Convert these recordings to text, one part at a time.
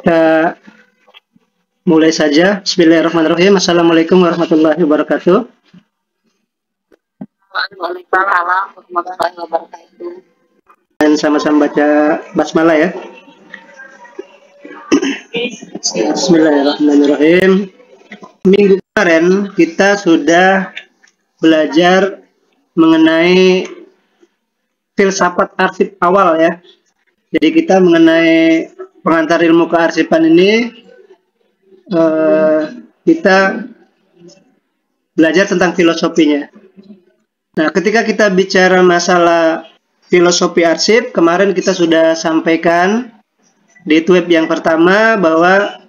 Kita mulai saja. Bismillahirrahmanirrahim. Assalamualaikum warahmatullahi wabarakatuh. Waalaikumsalam warahmatullahi wabarakatuh. Dan sama-sama baca basmalah ya. Bismillahirrahmanirrahim. Minggu kemarin kita sudah belajar mengenai filsafat arsip awal ya. Jadi kita mengenai pengantar ilmu kearsipan ini kita belajar tentang filosofinya. Nah, ketika kita bicara masalah filosofi arsip, kemarin kita sudah sampaikan di web yang pertama bahwa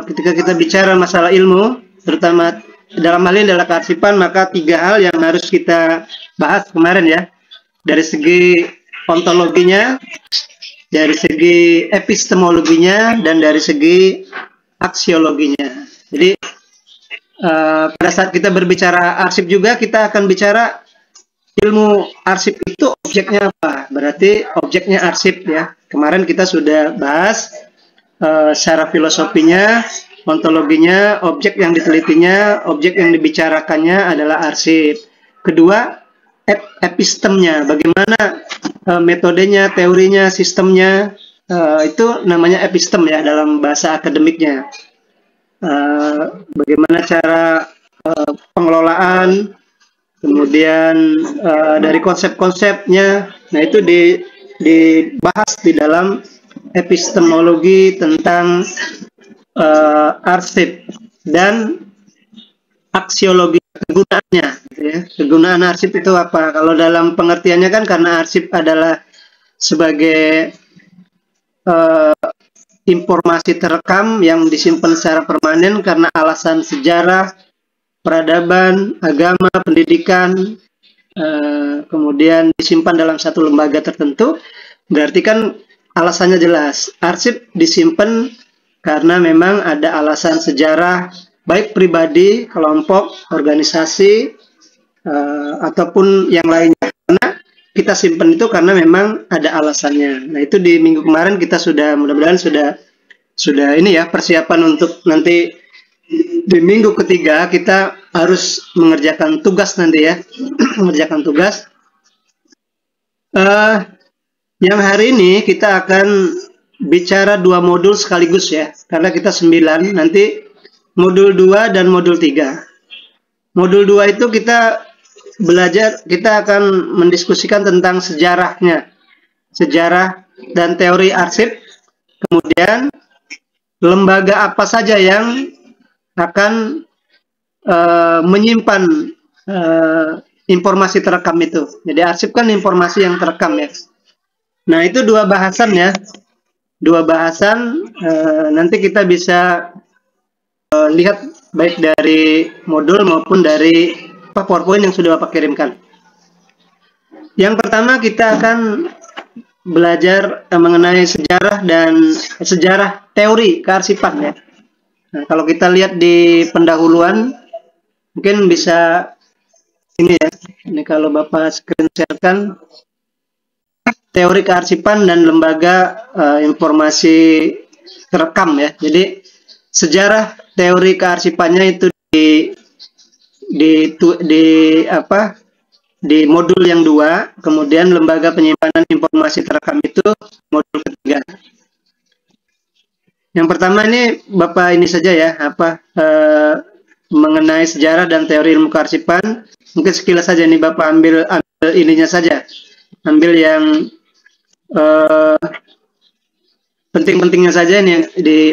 ketika kita bicara masalah ilmu, terutama dalam hal ini adalah kearsipan, maka 3 hal yang harus kita bahas kemarin ya. Dari segi ontologinya, dari segi epistemologinya, dan dari segi aksiologinya. Jadi pada saat kita berbicara arsip juga, kita akan bicara ilmu arsip itu objeknya apa. Berarti objeknya arsip ya. Kemarin kita sudah bahas secara filosofinya, ontologinya, objek yang ditelitinya, objek yang dibicarakannya adalah arsip. Kedua, epistemnya, bagaimana metodenya, teorinya, sistemnya, itu namanya epistem ya dalam bahasa akademiknya. Bagaimana cara pengelolaan, kemudian dari konsep-konsepnya, nah itu dibahas di dalam epistemologi tentang arsip dan aksiologi kegunaannya. Gitu ya. Kegunaan arsip itu apa? Kalau dalam pengertiannya kan karena arsip adalah sebagai informasi terekam yang disimpan secara permanen karena alasan sejarah, peradaban, agama, pendidikan, kemudian disimpan dalam satu lembaga tertentu, berarti kan alasannya jelas. Arsip disimpan karena memang ada alasan sejarah, baik pribadi, kelompok, organisasi, ataupun yang lainnya. Karena kita simpan itu karena memang ada alasannya. Nah itu di minggu kemarin kita sudah, mudah-mudahan sudah ini ya, persiapan untuk nanti di minggu ketiga kita harus mengerjakan tugas nanti ya. Mengerjakan tugas. Yang hari ini kita akan bicara 2 modul sekaligus ya. Karena kita 9, nanti modul 2 dan modul 3. Modul 2 itu kita belajar, kita akan mendiskusikan tentang sejarahnya. Sejarah dan teori arsip. Kemudian lembaga apa saja yang akan menyimpan informasi terekam itu. Jadi arsip kan informasi yang terekam ya. Nah itu 2 bahasan ya. 2 bahasan nanti kita bisa lihat baik dari modul maupun dari PowerPoint yang sudah Bapak kirimkan. Yang pertama kita akan belajar mengenai sejarah dan sejarah teori kearsipan ya. Nah, kalau kita lihat di pendahuluan mungkin bisa ini ya. Ini kalau Bapak screen share-kan teori kearsipan dan lembaga informasi terekam ya. Jadi sejarah teori kearsipannya itu di modul yang 2, kemudian lembaga penyimpanan informasi terekam itu modul ketiga. Yang pertama ini Bapak ini saja ya, mengenai sejarah dan teori ilmu kearsipan. Mungkin sekilas saja nih Bapak ambil ininya saja, ambil yang penting-pentingnya saja ini.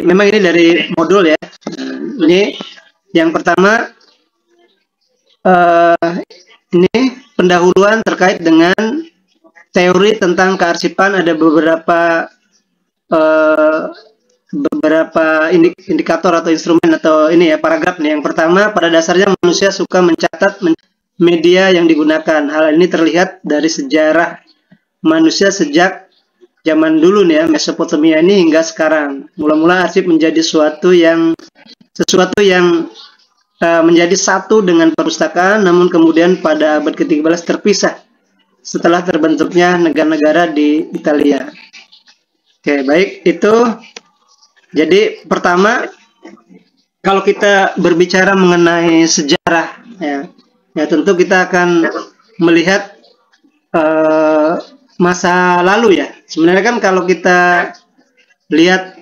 Memang ini dari modul ya. Ini yang pertama. Ini pendahuluan terkait dengan teori tentang kearsipan. Ada beberapa indikator atau instrumen atau ini ya, paragraf nih. Yang pertama, pada dasarnya manusia suka mencatat media yang digunakan. Hal ini terlihat dari sejarah manusia sejak zaman dulu nih ya, Mesopotamia ini hingga sekarang. Mula-mula arsip menjadi sesuatu yang menjadi satu dengan perpustakaan, namun kemudian pada abad ke-13 terpisah setelah terbentuknya negara-negara di Italia. Oke, baik, itu Jadi pertama, kalau kita berbicara mengenai sejarah, ya tentu kita akan melihat masa lalu ya. Sebenarnya kan kalau kita lihat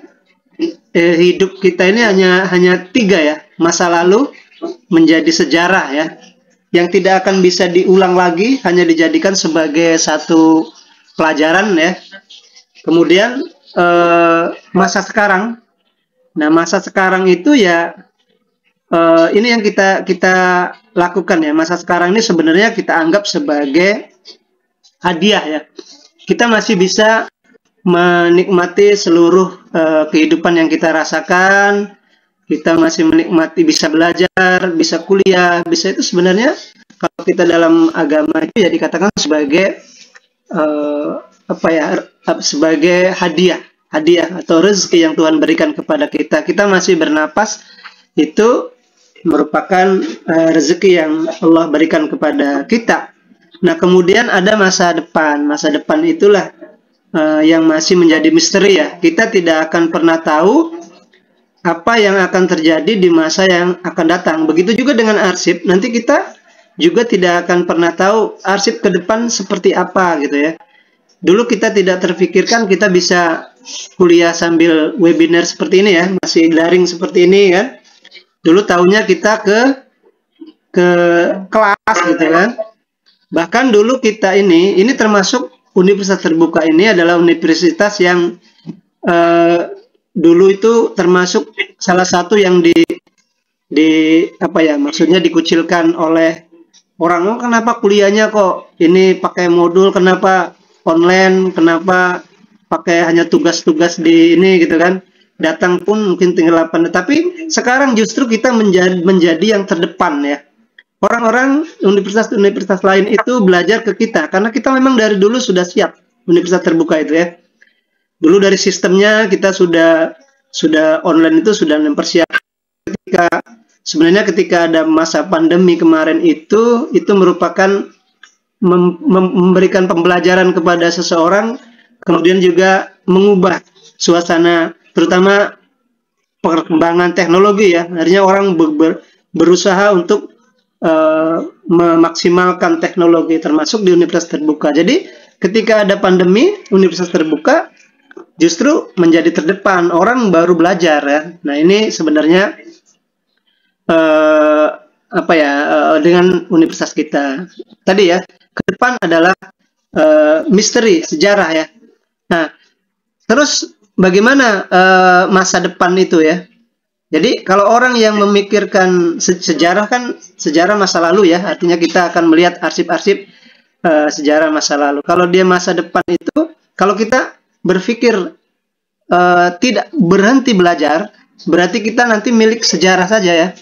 hidup kita ini hanya 3 ya, masa lalu menjadi sejarah ya, yang tidak akan bisa diulang lagi, hanya dijadikan sebagai satu pelajaran ya. Kemudian masa sekarang. Nah, masa sekarang itu ya ini yang kita lakukan ya. Masa sekarang ini sebenarnya kita anggap sebagai hadiah ya. Kita masih bisa menikmati seluruh kehidupan yang kita rasakan. Kita masih menikmati, bisa belajar, bisa kuliah, bisa, itu sebenarnya kalau kita dalam agama itu ya dikatakan sebagai sebagai hadiah atau rezeki yang Tuhan berikan kepada kita. Kita masih bernapas, itu merupakan rezeki yang Allah berikan kepada kita. Nah, kemudian ada masa depan. Masa depan itulah yang masih menjadi misteri ya. Kita tidak akan pernah tahu apa yang akan terjadi di masa yang akan datang. Begitu juga dengan arsip. Nanti kita juga tidak akan pernah tahu arsip ke depan seperti apa gitu ya. Dulu kita tidak terfikirkan kita bisa kuliah sambil webinar seperti ini ya, masih daring seperti ini kan. Dulu tahunya kita ke kelas gitu kan. Bahkan dulu kita ini termasuk universitas terbuka ini adalah universitas yang dulu itu termasuk salah satu yang maksudnya dikucilkan oleh orang. Oh, kenapa kuliahnya kok ini pakai modul, kenapa online, kenapa pakai hanya tugas-tugas di ini gitu kan, datang pun mungkin tinggal 8. Tapi sekarang justru kita menjadi yang terdepan ya. Orang-orang universitas lain itu belajar ke kita karena kita memang dari dulu sudah siap. Universitas terbuka itu ya, dulu dari sistemnya kita sudah online, itu sudah mempersiapkan. Ketika ada masa pandemi kemarin itu merupakan memberikan pembelajaran kepada seseorang, kemudian juga mengubah suasana, terutama perkembangan teknologi ya. Akhirnya orang berusaha untuk memaksimalkan teknologi, termasuk di universitas terbuka. Jadi ketika ada pandemi, universitas terbuka justru menjadi terdepan, orang baru belajar ya. Nah, ini sebenarnya dengan universitas kita tadi ya, ke depan adalah misteri sejarah ya. Nah, terus bagaimana masa depan itu ya? Jadi kalau orang yang memikirkan sejarah, kan sejarah masa lalu ya, artinya kita akan melihat arsip-arsip sejarah masa lalu. Kalau dia masa depan itu, kalau kita berpikir tidak berhenti belajar, berarti kita nanti milik sejarah saja ya.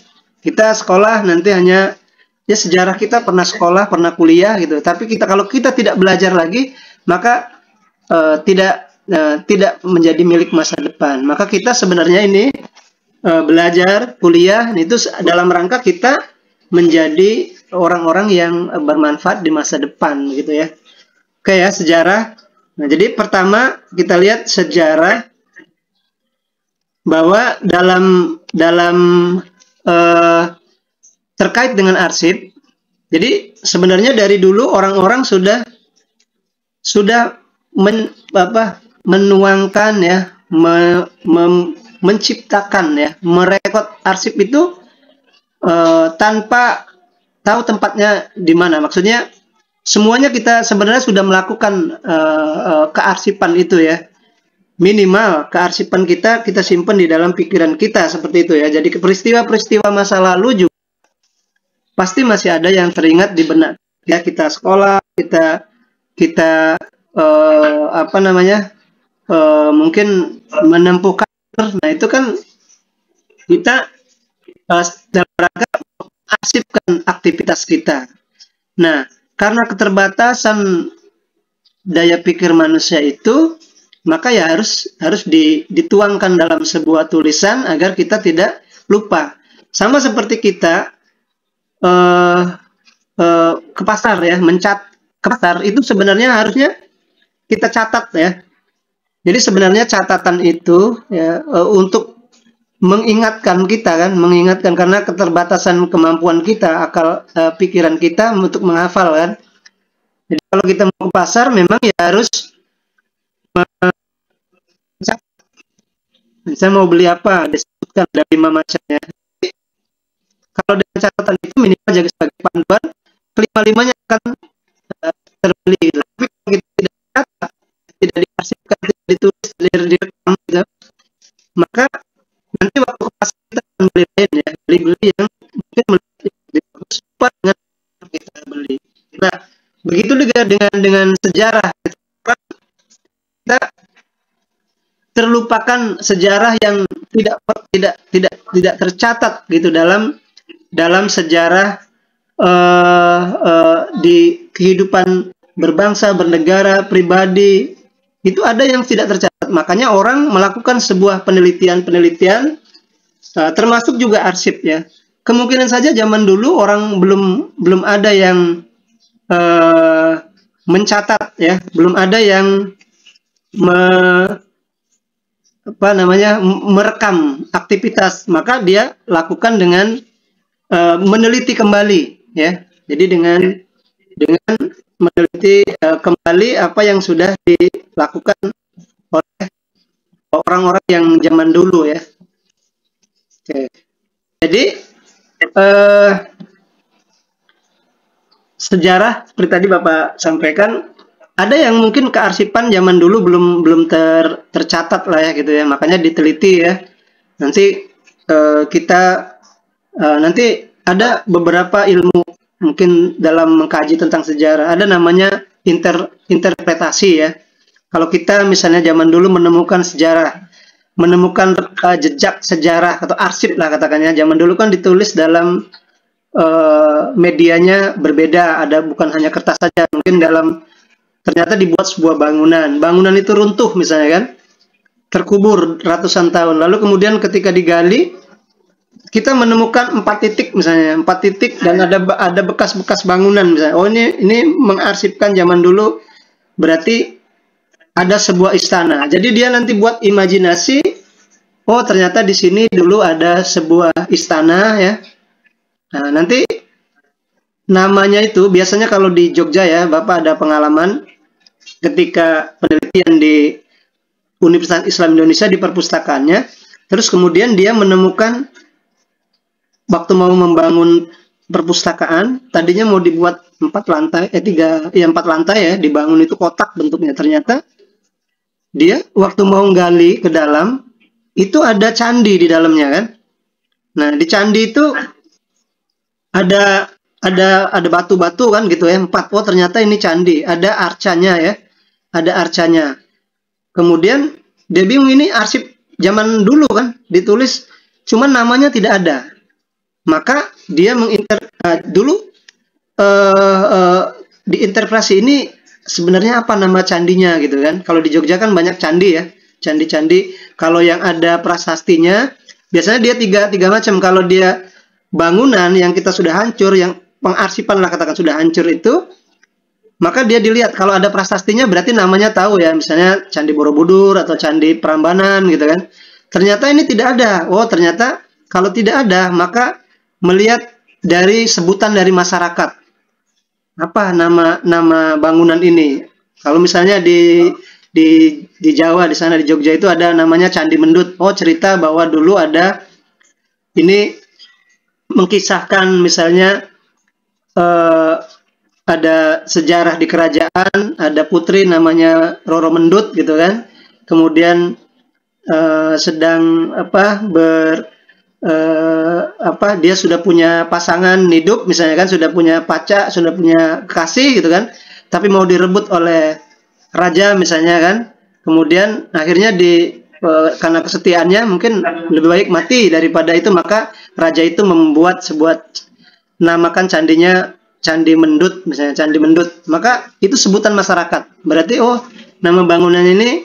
Kita sekolah nanti hanya ya sejarah, kita pernah sekolah, pernah kuliah gitu. Tapi kalau kita tidak belajar lagi, maka tidak menjadi milik masa depan. Maka kita sebenarnya ini belajar, kuliah itu dalam rangka kita menjadi orang-orang yang bermanfaat di masa depan gitu ya. Oke ya, sejarah. Nah, jadi pertama kita lihat sejarah bahwa dalam terkait dengan arsip. Jadi sebenarnya dari dulu orang-orang sudah menuangkan ya, menciptakan ya, merekod arsip itu tanpa tahu tempatnya di mana. Maksudnya semuanya kita sebenarnya sudah melakukan kearsipan itu ya. Minimal kearsipan kita simpan di dalam pikiran kita seperti itu ya. Jadi peristiwa-peristiwa masa lalu juga pasti masih ada yang teringat di benak ya. Kita sekolah, kita mungkin menempuh karir. Nah, itu kan kita dalam rangka arsipkan aktivitas kita. Nah, karena keterbatasan daya pikir manusia itu, maka ya harus dituangkan dalam sebuah tulisan agar kita tidak lupa. Sama seperti kita ke pasar ya, ke pasar itu sebenarnya harusnya kita catat ya. Jadi sebenarnya catatan itu ya untuk mengingatkan kita kan, mengingatkan karena keterbatasan kemampuan kita, akal pikiran kita untuk menghafal kan. Jadi kalau kita mau ke pasar memang ya harus misalnya mau beli apa disebutkan ada 5 macamnya. Kalau dengan catatan itu minimal jaga sebagai panduan, kelima-limanya akan terbeli. Gitu. Tapi kalau kita tidak catat, tidak diarsipkan, tidak ditulis, tidak direkam, gitu, maka nanti waktu ke pasar kita akan beli lain ya, beli-beli yang mungkin lebih serupa dengan yang kita beli. Nah, begitu juga dengan sejarah. Kita terlupakan sejarah yang tidak tercatat gitu dalam sejarah di kehidupan berbangsa, bernegara, pribadi, itu ada yang tidak tercatat. Makanya orang melakukan sebuah penelitian, termasuk juga arsip ya. Kemungkinan saja zaman dulu orang belum ada yang mencatat ya, belum ada yang merekam aktivitas, maka dia lakukan dengan meneliti kembali ya. Jadi dengan meneliti kembali apa yang sudah dilakukan oleh orang-orang yang zaman dulu ya. Oke. Jadi sejarah seperti tadi Bapak sampaikan, ada yang mungkin kearsipan zaman dulu belum tercatat lah ya gitu ya. Makanya diteliti ya. Nanti kita nanti ada beberapa ilmu mungkin dalam mengkaji tentang sejarah, ada namanya interpretasi ya. Kalau kita misalnya zaman dulu menemukan sejarah, menemukan jejak sejarah atau arsip lah katakannya, zaman dulu kan ditulis dalam medianya berbeda, ada bukan hanya kertas saja, mungkin ternyata dibuat sebuah bangunan itu runtuh misalnya kan, terkubur ratusan tahun, lalu kemudian ketika digali kita menemukan 4 titik misalnya, 4 titik dan ada bekas-bekas bangunan misalnya. Oh ini mengarsipkan zaman dulu, berarti ada sebuah istana. Jadi dia nanti buat imajinasi, oh ternyata di sini dulu ada sebuah istana ya. Nah, nanti namanya itu biasanya kalau di Jogja ya, Bapak ada pengalaman ketika penelitian di Universitas Islam Indonesia di perpustakaannya, terus kemudian dia menemukan waktu mau membangun perpustakaan, tadinya mau dibuat 4 lantai, 4 lantai ya, dibangun itu kotak bentuknya. Ternyata dia waktu mau gali ke dalam, itu ada candi di dalamnya kan. Nah, di candi itu ada batu-batu kan gitu ya, 4. Oh, ternyata ini candi, ada arcanya ya. Ada arcanya. Kemudian dia bingung, ini arsip zaman dulu kan, ditulis cuman namanya tidak ada. Maka dia diinterpretasi ini sebenarnya apa nama candinya gitu kan. Kalau di Jogja kan banyak candi ya, candi-candi. Kalau yang ada prasastinya biasanya dia tiga macam. Kalau dia bangunan yang kita sudah hancur, yang pengarsipan lah katakan sudah hancur itu, maka dia dilihat kalau ada prasastinya berarti namanya tahu ya, misalnya Candi Borobudur atau Candi Prambanan gitu kan. Ternyata ini tidak ada. Oh, ternyata kalau tidak ada, maka melihat dari sebutan dari masyarakat, apa nama bangunan ini. Kalau misalnya di Jawa, di sana di Jogja itu ada namanya Candi Mendut. Oh, cerita bahwa dulu ada, ini mengkisahkan misalnya ada sejarah di kerajaan, ada putri namanya Roro Mendut gitu kan. Kemudian sedang dia sudah punya pasangan hidup misalnya kan, sudah punya pacar, sudah punya kasih gitu kan, tapi mau direbut oleh raja misalnya kan. Kemudian akhirnya karena kesetiaannya mungkin lebih baik mati daripada itu, maka raja itu membuat namakan candinya Candi Mendut misalnya, Candi Mendut. Maka itu sebutan masyarakat, berarti oh nama bangunan ini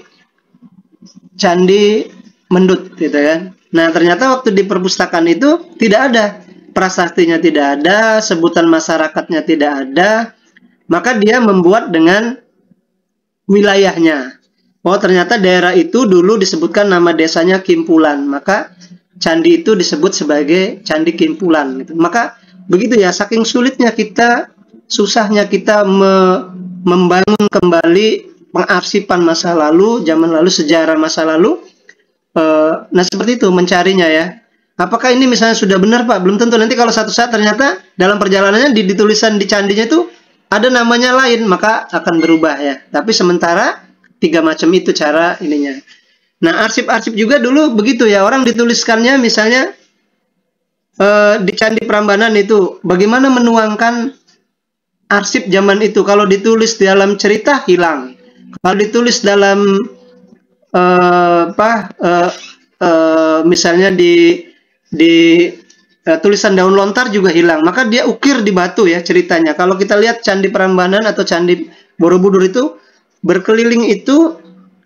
Candi Mendut gitu kan. Nah, ternyata waktu di perpustakaan itu tidak ada prasastinya, tidak ada sebutan masyarakatnya, tidak ada. Maka dia membuat dengan wilayahnya. oh ternyata daerah itu dulu disebutkan nama desanya Kimpulan, maka candi itu disebut sebagai Candi Kimpulan gitu. Maka begitu ya, saking sulitnya kita, susahnya kita membangun kembali pengarsipan masa lalu, zaman lalu, sejarah masa lalu. Nah seperti itu mencarinya ya. Apakah ini misalnya sudah benar Pak? Belum tentu. Nanti kalau satu saat ternyata dalam perjalanannya di tulisan di candinya itu ada namanya lain, maka akan berubah ya. Tapi sementara 3 macam itu cara ininya. Nah arsip-arsip juga dulu begitu ya. Orang dituliskannya misalnya di Candi Prambanan itu bagaimana menuangkan arsip zaman itu. Kalau ditulis dalam cerita hilang. Kalau ditulis dalam misalnya di tulisan daun lontar juga hilang. Maka dia ukir di batu ya ceritanya. Kalau kita lihat Candi Prambanan atau Candi Borobudur itu berkeliling itu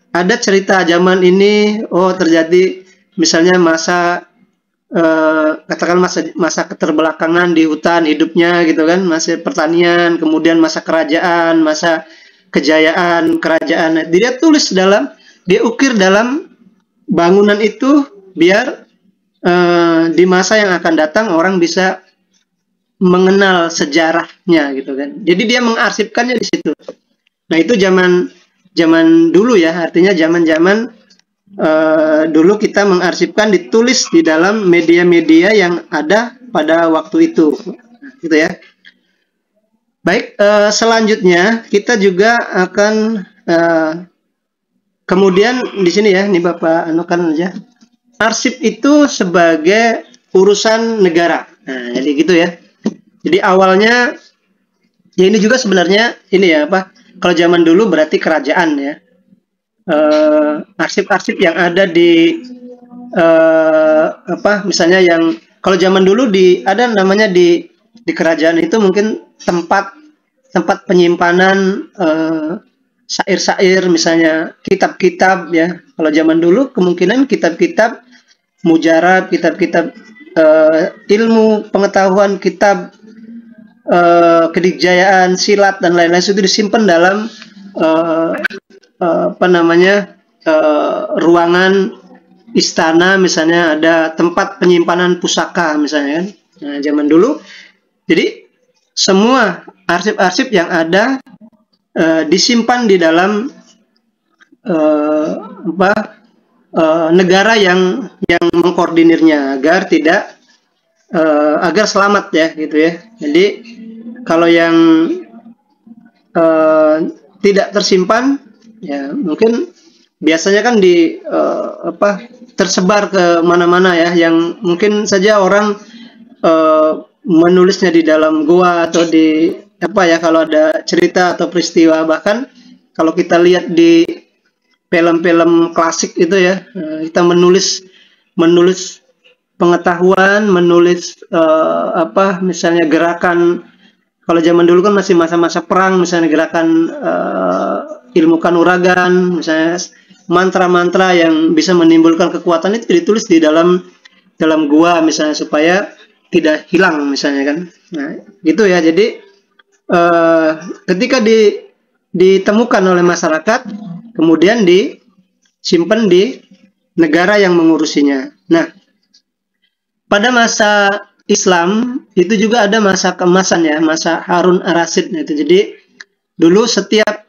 ada cerita zaman ini. Oh terjadi misalnya masa katakan masa keterbelakangan di hutan hidupnya gitu kan, masa pertanian, kemudian masa kerajaan, masa kejayaan kerajaan. Dia tulis dia ukir dalam bangunan itu biar di masa yang akan datang orang bisa mengenal sejarahnya gitu kan. Jadi dia mengarsipkannya di situ. Nah itu zaman dulu ya, artinya zaman dulu kita mengarsipkan ditulis di dalam media-media yang ada pada waktu itu, gitu ya. Baik, selanjutnya kita juga akan kemudian di sini ya, ini Bapak anukan aja. Arsip itu sebagai urusan negara. Nah, jadi gitu ya. Jadi awalnya ya ini juga sebenarnya ini ya apa? Kalau zaman dulu berarti kerajaan ya. Arsip-arsip yang ada di misalnya yang kalau zaman dulu ada namanya di kerajaan itu mungkin tempat penyimpanan syair-syair misalnya, kitab-kitab ya. Kalau zaman dulu kemungkinan kitab-kitab mujarab, kitab-kitab ilmu pengetahuan, kitab kedikjayaan, silat dan lain-lain itu disimpan dalam ruangan istana, misalnya ada tempat penyimpanan pusaka misalnya kan. Nah, zaman dulu jadi semua arsip-arsip yang ada disimpan di dalam negara yang mengkoordinirnya agar agar selamat ya gitu ya. Jadi kalau yang tidak tersimpan ya mungkin biasanya kan tersebar ke mana-mana ya, yang mungkin saja orang menulisnya di dalam gua atau di kalau ada cerita atau peristiwa. Bahkan kalau kita lihat di film-film klasik itu ya, kita menulis pengetahuan, menulis misalnya gerakan. Kalau zaman dulu kan masih masa-masa perang, misalnya gerakan ilmu kanuragan, misalnya mantra-mantra yang bisa menimbulkan kekuatan itu ditulis di dalam gua misalnya supaya tidak hilang misalnya kan. Nah, gitu ya. Jadi ketika ditemukan oleh masyarakat, kemudian disimpan di negara yang mengurusinya. Nah, pada masa Islam itu juga ada masa keemasan ya, masa Harun ar-Rasyid itu. Jadi dulu setiap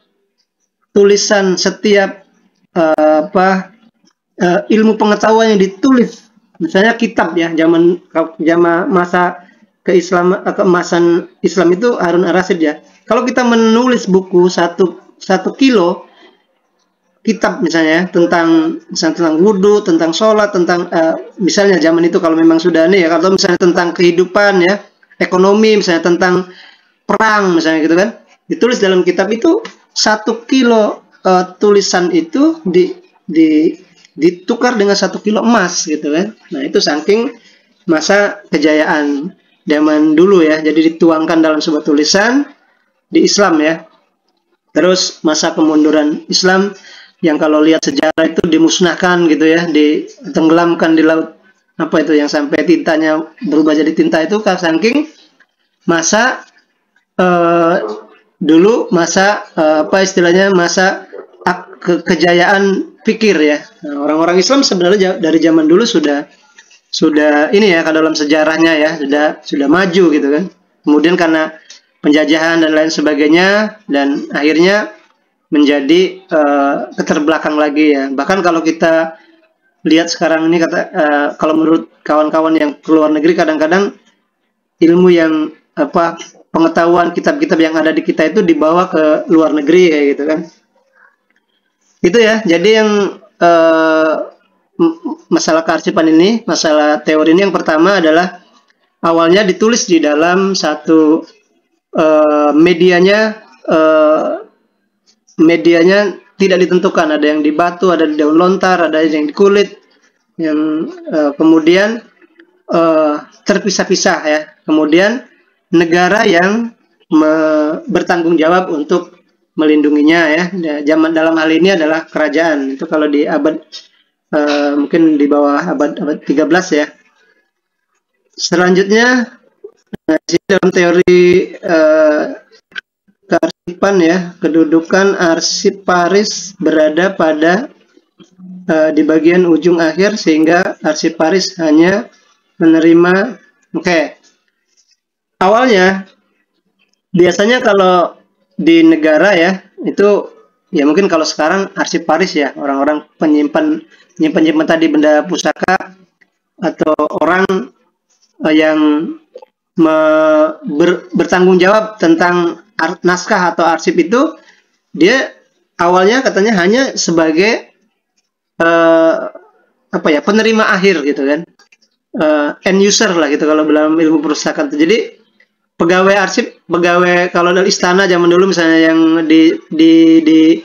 tulisan, setiap ilmu pengetahuan yang ditulis, misalnya kitab ya, zaman masa keemasan Islam itu Harun ar-Rasyid ya. Kalau kita menulis buku satu kilo kitab misalnya tentang wudhu, tentang sholat, tentang misalnya zaman itu kalau memang sudah nih ya, kalau misalnya tentang kehidupan ya, ekonomi, misalnya tentang perang misalnya gitu kan, ditulis dalam kitab itu 1 kilo tulisan itu ditukar dengan 1 kilo emas gitu kan. Nah itu saking masa kejayaan zaman dulu ya, jadi dituangkan dalam sebuah tulisan di Islam ya. Terus masa kemunduran Islam yang kalau lihat sejarah itu dimusnahkan gitu ya, ditenggelamkan di laut itu yang sampai tintanya berubah jadi tinta itu saking masa dulu masa istilahnya masa kejayaan pikir ya. Nah, orang-orang Islam sebenarnya dari zaman dulu sudah ini ya, kalau dalam sejarahnya ya sudah maju gitu kan. Kemudian karena penjajahan dan lain sebagainya, dan akhirnya menjadi keterbelakang lagi ya. Bahkan kalau kita lihat sekarang ini kalau menurut kawan-kawan yang ke luar negeri, kadang-kadang ilmu yang pengetahuan kitab-kitab yang ada di kita itu dibawa ke luar negeri ya gitu kan. Itu ya. Jadi yang masalah kearsipan ini, masalah teori ini, yang pertama adalah awalnya ditulis di dalam satu medianya tidak ditentukan, ada yang di batu, ada di daun lontar, ada yang di kulit, yang kemudian terpisah-pisah ya. Kemudian negara yang bertanggung jawab untuk melindunginya ya. Zaman dalam hal ini adalah kerajaan. Itu kalau di abad mungkin di bawah abad 13 ya. Selanjutnya dalam teori kearsipan ya, kedudukan arsip Paris berada pada di bagian ujung akhir, sehingga arsip Paris hanya menerima awalnya biasanya kalau di negara ya, itu ya mungkin kalau sekarang arsip Paris ya, orang-orang penyimpan tadi benda pusaka, atau orang yang bertanggung jawab tentang naskah atau arsip itu, dia awalnya katanya hanya sebagai penerima akhir gitu kan, end user lah gitu kalau dalam ilmu perpustakaan. Jadi pegawai arsip, kalau dari istana zaman dulu misalnya, yang di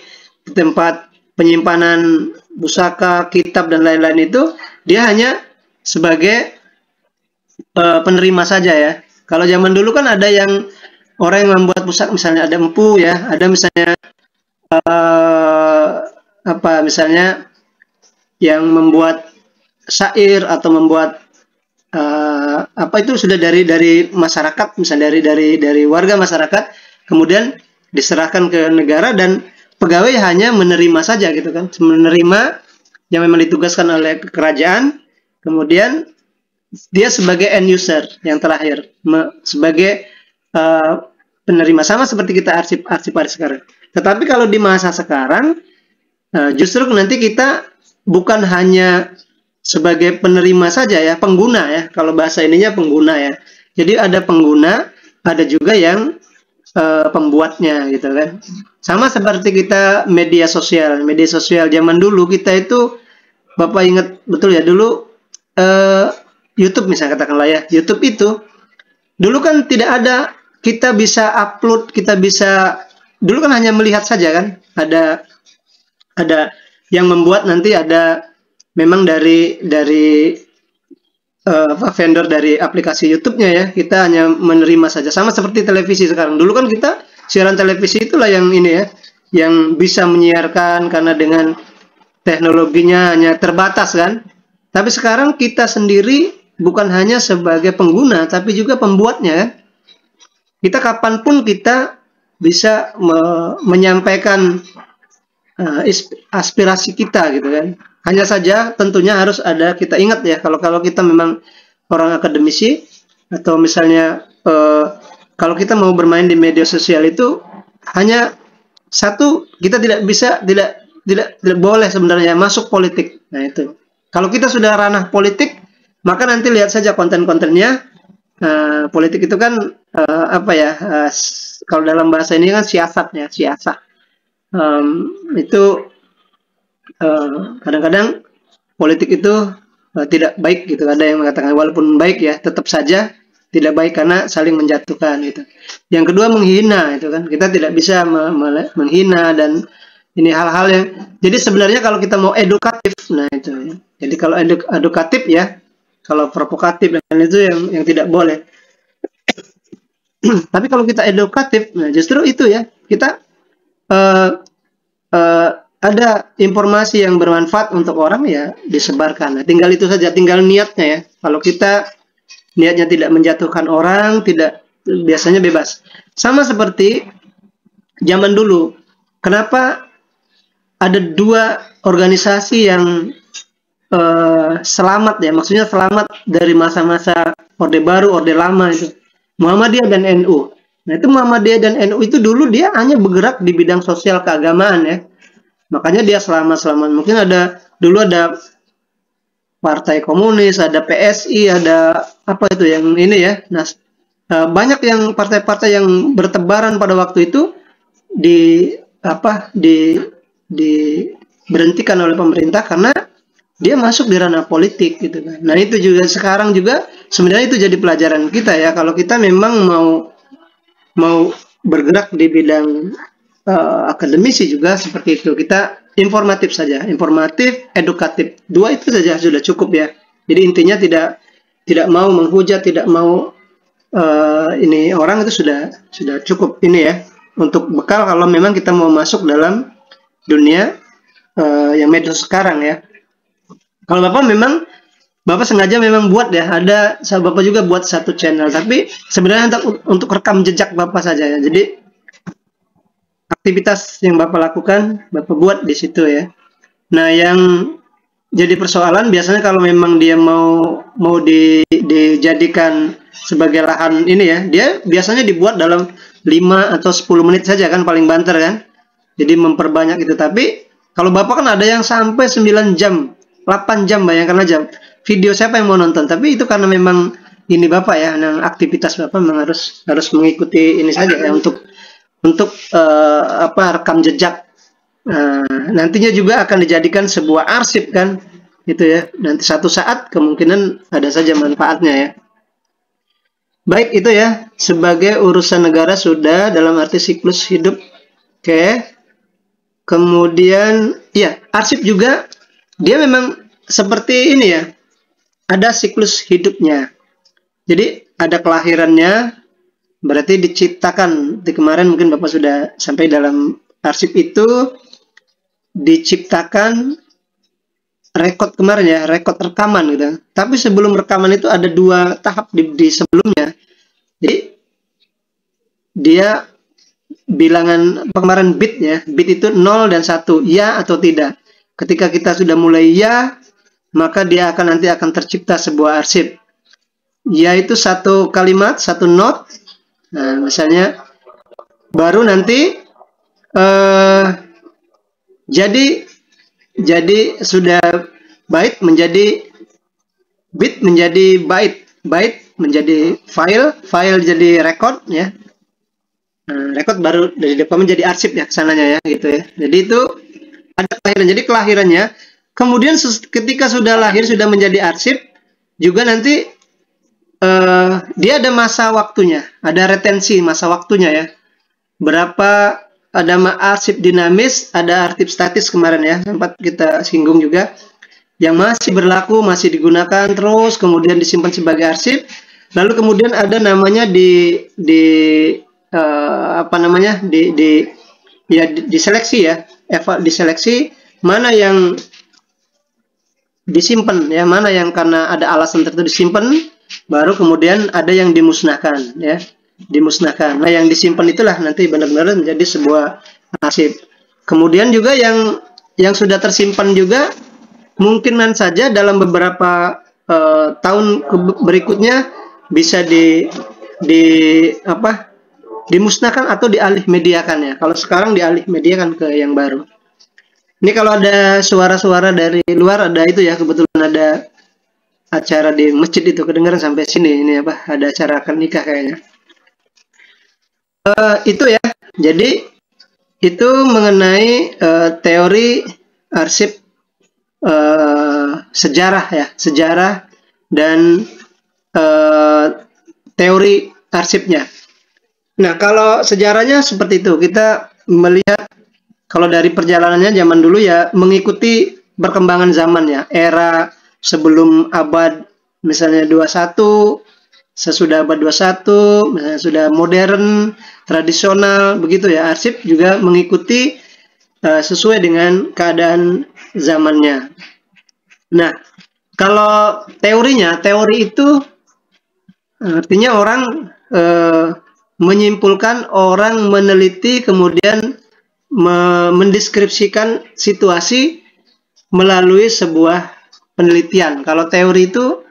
tempat penyimpanan pusaka, kitab dan lain-lain, itu dia hanya sebagai penerima saja ya. Kalau zaman dulu kan ada yang orang yang membuat pusaka, misalnya ada empu ya, ada misalnya misalnya yang membuat syair atau membuat itu sudah dari masyarakat, misalnya dari warga masyarakat, kemudian diserahkan ke negara, dan pegawai hanya menerima saja gitu kan, menerima yang memang ditugaskan oleh kerajaan, kemudian dia sebagai end user yang terakhir, sebagai penerima, sama seperti kita arsip sekarang. Tetapi kalau di masa sekarang justru nanti kita bukan hanya sebagai penerima saja ya, pengguna ya, kalau bahasa ininya pengguna ya. Jadi ada pengguna, ada juga yang pembuatnya gitu kan. Sama seperti kita media sosial zaman dulu, kita itu, Bapak ingat betul ya, dulu YouTube misalnya, katakanlah ya, YouTube itu dulu kan tidak ada, kita bisa upload, dulu kan hanya melihat saja kan, ada yang membuat, nanti ada memang dari vendor dari aplikasi YouTube-nya ya, kita hanya menerima saja. Sama seperti televisi sekarang. Dulu kan kita siaran televisi itulah yang ini ya, yang bisa menyiarkan, karena dengan teknologinya hanya terbatas kan. Tapi sekarang kita sendiri bukan hanya sebagai pengguna, tapi juga pembuatnya. Kita kapanpun kita bisa menyampaikan aspirasi kita gitu kan. Hanya saja tentunya harus ada, kita ingat ya, kalau kita memang orang akademisi, atau misalnya kalau kita mau bermain di media sosial itu, hanya satu, kita tidak boleh sebenarnya masuk politik. Nah itu, kalau kita sudah ranah politik, maka nanti lihat saja konten-kontennya. Politik itu kan kalau dalam bahasa ini kan siasat. Itu kadang-kadang politik itu tidak baik gitu. Ada yang mengatakan walaupun baik ya, tetap saja tidak baik karena saling menjatuhkan gitu. Yang kedua, menghina itu kan, kita tidak bisa menghina, dan ini hal-hal yang, jadi sebenarnya kalau kita mau edukatif, nah itu ya. Jadi kalau edukatif ya, kalau provokatif dan itu yang tidak boleh. Tapi kalau kita edukatif, nah justru itu ya, kita ada informasi yang bermanfaat untuk orang ya, disebarkan. Nah, tinggal itu saja, tinggal niatnya ya. Kalau kita niatnya tidak menjatuhkan orang, biasanya bebas. Sama seperti zaman dulu. Kenapa ada dua organisasi yang selamat ya, maksudnya selamat dari masa-masa Orde Baru, Orde Lama itu, Muhammadiyah dan NU. Nah itu Muhammadiyah dan NU itu dulu dia hanya bergerak di bidang sosial keagamaan ya, makanya dia selamat. Mungkin dulu ada Partai Komunis, ada PSI, ada apa itu yang ini ya. Nah banyak yang partai-partai yang bertebaran pada waktu itu diberhentikan oleh pemerintah karena dia masuk di ranah politik gitu kan. Nah itu juga sekarang juga sebenarnya itu jadi pelajaran kita ya, kalau kita memang mau bergerak di bidang akademisi juga seperti itu, kita informatif saja, informatif, edukatif, dua itu saja sudah cukup ya. Jadi intinya tidak mau menghujat, tidak mau ini orang, itu sudah cukup ini ya, untuk bekal kalau memang kita mau masuk dalam dunia yang medsos sekarang ya. Kalau Bapak sengaja memang buat ya, Bapak juga buat satu channel, tapi sebenarnya untuk rekam jejak Bapak saja ya. Jadi aktivitas yang Bapak lakukan, Bapak buat di situ ya. Nah, yang jadi persoalan biasanya kalau memang dia mau dijadikan sebagai lahan ini ya, dia biasanya dibuat dalam 5 atau 10 menit saja kan, paling banter kan. Jadi memperbanyak itu, tapi kalau Bapak kan ada yang sampai 9 jam, 8 jam, bayangkan aja. Video siapa yang mau nonton? Tapi itu karena memang ini Bapak ya, yang aktivitas Bapak memang harus mengikuti ini saja ya, untuk rekam jejak. Nantinya juga akan dijadikan sebuah arsip kan, gitu ya. Nanti satu saat kemungkinan ada saja manfaatnya ya. Baik, itu ya sebagai urusan negara sudah dalam arti siklus hidup. Oke. Kemudian ya, arsip juga dia memang seperti ini ya, ada siklus hidupnya. Jadi ada kelahirannya, berarti diciptakan. Di kemarin mungkin Bapak sudah sampai dalam arsip itu diciptakan rekod kemarin ya, rekod rekaman gitu. Tapi sebelum rekaman itu ada 2 tahap di sebelumnya. Jadi dia bilangan kemarin bit ya, bit itu 0 dan 1, ya atau tidak. Ketika kita sudah mulai ya, maka dia nanti akan tercipta sebuah arsip. Ya itu satu kalimat, satu note. Nah, misalnya baru nanti jadi sudah bait menjadi bit, menjadi byte menjadi file jadi record ya. Nah, record baru dari depan menjadi arsip ya kesananya ya, gitu ya. Jadi itu ada kelahiran. Jadi kelahirannya, kemudian ketika sudah lahir sudah menjadi arsip juga nanti dia ada masa waktunya, ada retensi masa waktunya ya. Berapa, ada arsip dinamis, ada arsip statis kemarin ya, sempat kita singgung juga, yang masih berlaku, masih digunakan terus, kemudian disimpan sebagai arsip. Lalu kemudian ada namanya diseleksi ya, diseleksi mana yang disimpan ya, mana yang karena ada alasan tertentu disimpan, baru kemudian ada yang dimusnahkan ya, dimusnahkan. Nah yang disimpan itulah nanti benar-benar menjadi sebuah arsip. Kemudian juga yang sudah tersimpan juga mungkinan saja dalam beberapa tahun berikutnya bisa dimusnahkan atau dialih mediakan ya. Kalau sekarang dialih mediakan ke yang baru. Ini kalau ada suara-suara dari luar, ada itu ya, kebetulan ada acara di masjid itu, kedengaran sampai sini. Ini ada acara akad nikah kayaknya. Itu ya. Jadi itu mengenai teori arsip sejarah ya, sejarah dan teori arsipnya. Nah, kalau sejarahnya seperti itu, kita melihat kalau dari perjalanannya zaman dulu ya mengikuti perkembangan zaman ya, era sebelum abad misalnya 21, sesudah abad 21, misalnya sudah modern, tradisional, begitu ya. Arsip juga mengikuti sesuai dengan keadaan zamannya. Nah, kalau teori itu artinya orang menyimpulkan, orang meneliti, kemudian mendeskripsikan situasi melalui sebuah penelitian. Kalau teori itu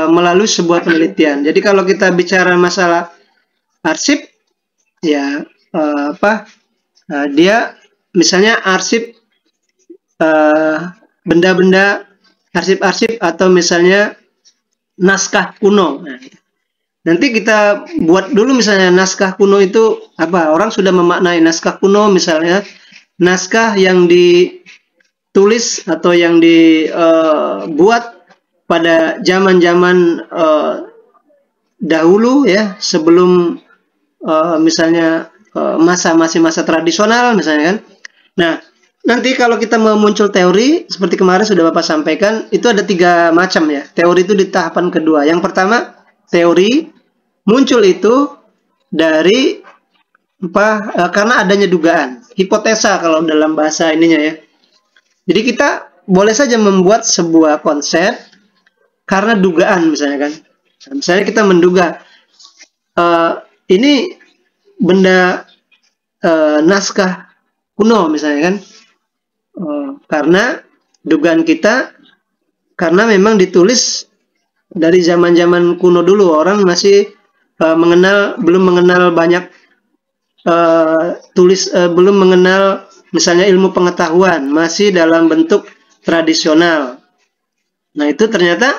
melalui sebuah penelitian. Jadi kalau kita bicara masalah arsip, ya dia misalnya arsip benda-benda, arsip-arsip atau misalnya naskah kuno. Nah, nanti kita buat dulu misalnya naskah kuno itu apa? Orang sudah memaknai naskah kuno misalnya naskah yang ditulis atau yang dibuat pada zaman-zaman dahulu ya, sebelum misalnya masih masa tradisional misalnya kan. Nah, nanti kalau kita mau muncul teori seperti kemarin sudah Bapak sampaikan, itu ada 3 macam ya. Teori itu di tahapan kedua. Yang pertama, teori muncul itu dari karena adanya dugaan, hipotesa kalau dalam bahasa ininya ya. Jadi kita boleh saja membuat sebuah konsep karena dugaan misalnya kan. Misalnya kita menduga ini benda naskah kuno misalnya kan, karena dugaan kita karena memang ditulis dari zaman-zaman kuno dulu, orang masih belum mengenal banyak belum mengenal misalnya ilmu pengetahuan, masih dalam bentuk tradisional. Nah itu ternyata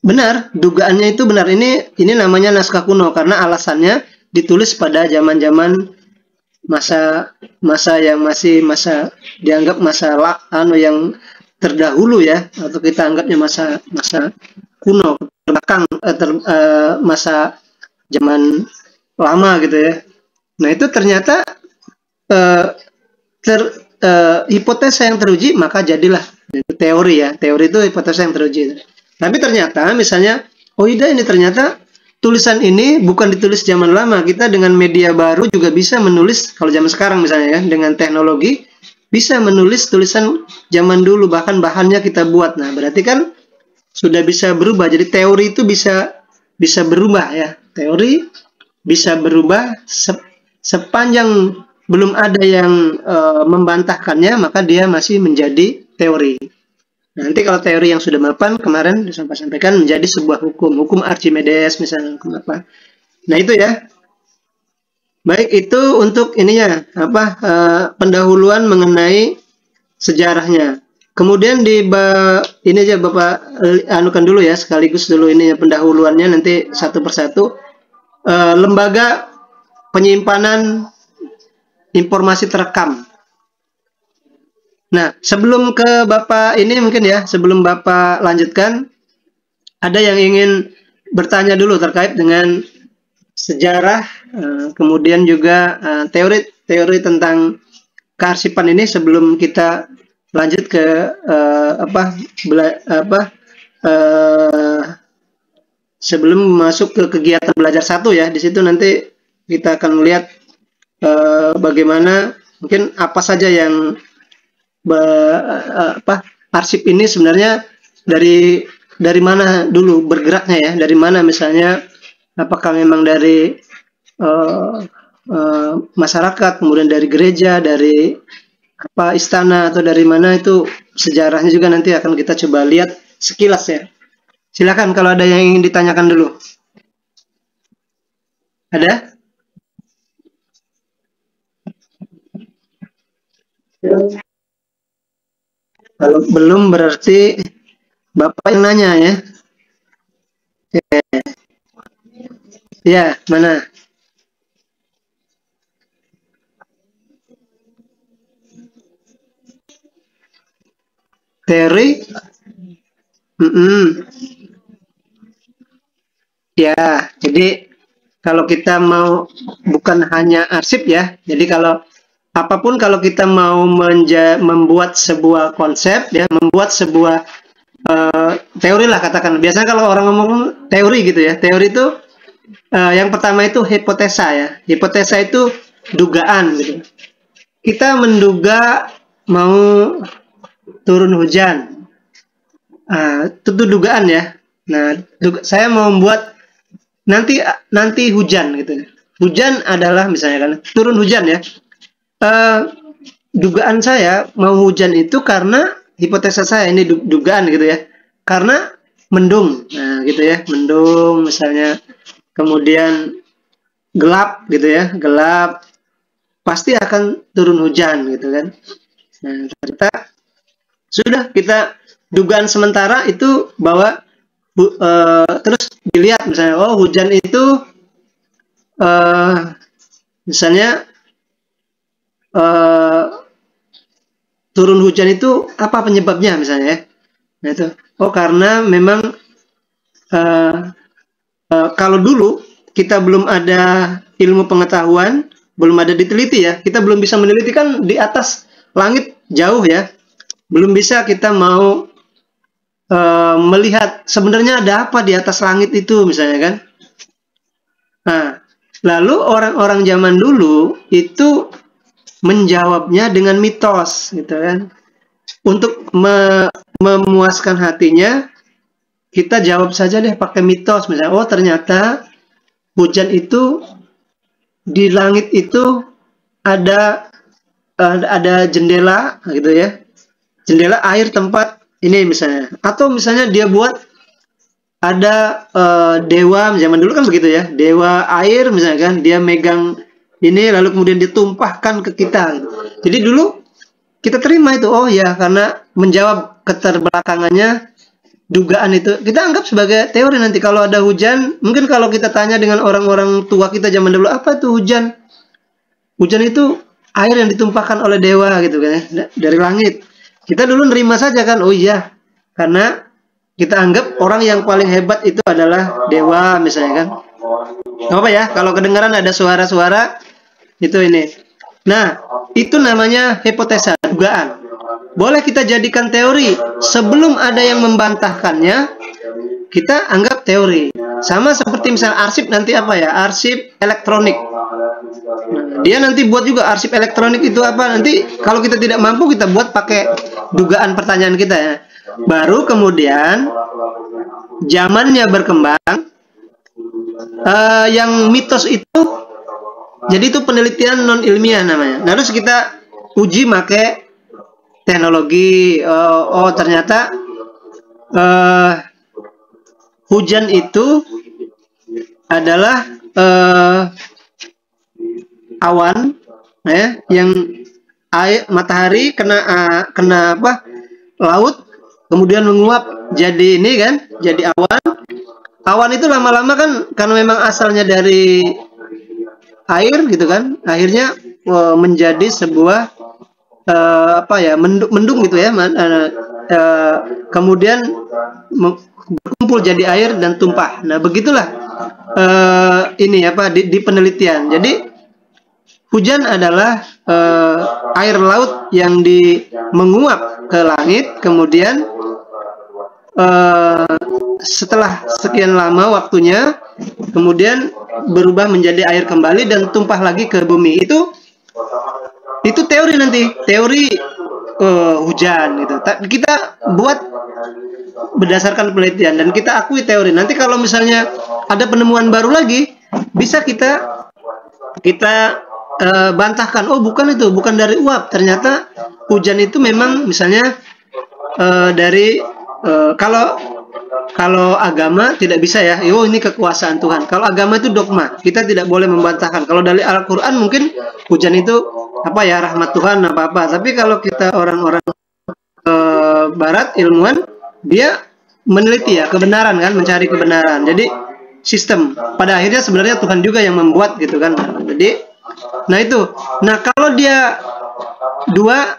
benar, dugaannya itu benar. Ini namanya naskah kuno karena alasannya ditulis pada zaman-zaman masa yang masih dianggap yang terdahulu ya, atau kita anggapnya masa kuno, terbelakang, masa zaman lama gitu ya. Nah itu ternyata hipotesa yang teruji, maka jadilah teori ya. Teori itu hipotesa yang teruji. Tapi ternyata misalnya, ini ternyata tulisan ini bukan ditulis zaman lama. Kita dengan media baru juga bisa menulis, kalau zaman sekarang misalnya ya, dengan teknologi bisa menulis tulisan zaman dulu, bahkan bahannya kita buat. Nah, berarti kan sudah bisa berubah. Jadi teori itu bisa berubah ya. Teori bisa berubah sepanjang belum ada yang membantahkannya, maka dia masih menjadi teori. Nanti kalau teori yang sudah mapan kemarin disampaikan menjadi sebuah hukum Archimedes misalnya, hukum apa. Nah itu ya. Baik, itu untuk ininya pendahuluan mengenai sejarahnya. Kemudian ini aja Bapak anukan dulu ya, sekaligus dulu ini pendahuluannya, nanti satu persatu. Lembaga penyimpanan informasi terekam. Nah, sebelum ke Bapak ini mungkin ya, sebelum Bapak lanjutkan, ada yang ingin bertanya dulu terkait dengan sejarah, kemudian juga teori tentang kearsipan ini sebelum kita lanjut ke sebelum masuk ke kegiatan belajar 1 ya. Di situ nanti kita akan melihat bagaimana mungkin apa saja yang arsip ini sebenarnya dari mana dulu bergeraknya ya, dari mana misalnya, apakah memang dari masyarakat, kemudian dari gereja, dari istana, atau dari mana, itu sejarahnya juga nanti akan kita coba lihat sekilas ya. Silakan kalau ada yang ingin ditanyakan dulu. Ada? Kalau belum berarti Bapak yang nanya ya. Ya, mana? Teori? Ya, jadi kalau kita mau bukan hanya arsip ya. Jadi kalau apapun, kalau kita mau membuat sebuah konsep ya, membuat sebuah teori lah katakan. Biasanya kalau orang ngomong teori gitu ya, teori itu yang pertama itu hipotesa ya. Hipotesa itu dugaan gitu. Kita menduga mau turun hujan, itu dugaan ya. Nah, saya mau membuat nanti hujan gitu. hujan adalah misalnya kan turun hujan ya. Dugaan saya mau hujan itu karena hipotesa saya ini dugaan gitu ya. Karena mendung, nah gitu ya, mendung misalnya, kemudian gelap gitu ya, gelap, pasti akan turun hujan gitu kan. Nah, ternyata sudah kita dugaan sementara itu bahwa terus dilihat misalnya, oh hujan itu misalnya turun hujan itu apa penyebabnya misalnya ya. Nah itu, oh karena memang kalau dulu kita belum ada ilmu pengetahuan, belum ada diteliti ya, kita belum bisa meneliti kan di atas langit jauh ya, belum bisa kita mau melihat sebenarnya ada apa di atas langit itu misalnya kan. Nah, lalu orang-orang zaman dulu itu menjawabnya dengan mitos gitu kan. Untuk memuaskan hatinya, kita jawab saja deh pakai mitos misalnya, oh ternyata hujan itu di langit itu ada jendela gitu ya, jendela air tempat ini misalnya, atau misalnya dia buat ada dewa zaman dulu kan begitu ya, dewa air misalnya kan, dia megang ini lalu kemudian ditumpahkan ke kita gitu. Jadi dulu kita terima itu, oh ya karena menjawab keterbelakangannya dugaan itu, kita anggap sebagai teori. Nanti kalau ada hujan, mungkin kalau kita tanya dengan orang-orang tua kita zaman dulu, apa itu hujan? Hujan itu air yang ditumpahkan oleh dewa gitu kan ya, dari langit. Kita dulu nerima saja kan, oh iya, karena kita anggap orang yang paling hebat itu adalah dewa misalnya kan. Nggak apa ya, kalau kedengaran ada suara-suara itu ini. Nah, itu namanya hipotesa, dugaan. Boleh kita jadikan teori sebelum ada yang membantahkannya, kita anggap teori. Sama seperti misal arsip nanti apa ya, arsip elektronik. Nah, dia nanti buat juga arsip elektronik itu apa, nanti kalau kita tidak mampu kita buat pakai dugaan pertanyaan kita ya. Baru kemudian zamannya berkembang, yang mitos itu jadi itu penelitian non ilmiah namanya. Nah, terus kita uji pakai teknologi. Oh ternyata hujan itu adalah awan ya, yang air matahari kena apa laut, kemudian menguap jadi ini kan, jadi awan. Awan itu lama-lama kan karena memang asalnya dari air gitu kan, akhirnya menjadi sebuah apa ya, mendung gitu ya, kemudian berkumpul jadi air dan tumpah. Nah begitulah ini apa di penelitian. Jadi hujan adalah air laut yang menguap ke langit, kemudian setelah sekian lama waktunya, kemudian berubah menjadi air kembali dan tumpah lagi ke bumi. Itu teori nanti, teori hujan gitu. Kita buat berdasarkan penelitian dan kita akui teori. Nanti kalau misalnya ada penemuan baru lagi, bisa kita bantahkan. Oh bukan itu, bukan dari uap. Ternyata hujan itu memang misalnya dari kalau agama tidak bisa ya, oh ini kekuasaan Tuhan. Kalau agama itu dogma, kita tidak boleh membantahkan. Kalau dari Al-Quran mungkin hujan itu apa ya, rahmat Tuhan apa-apa. Tapi kalau kita orang-orang Barat ilmuwan, dia meneliti ya kebenaran kan, mencari kebenaran. Jadi sistem. Pada akhirnya sebenarnya Tuhan juga yang membuat gitu kan. Jadi, nah itu. Nah kalau dia dua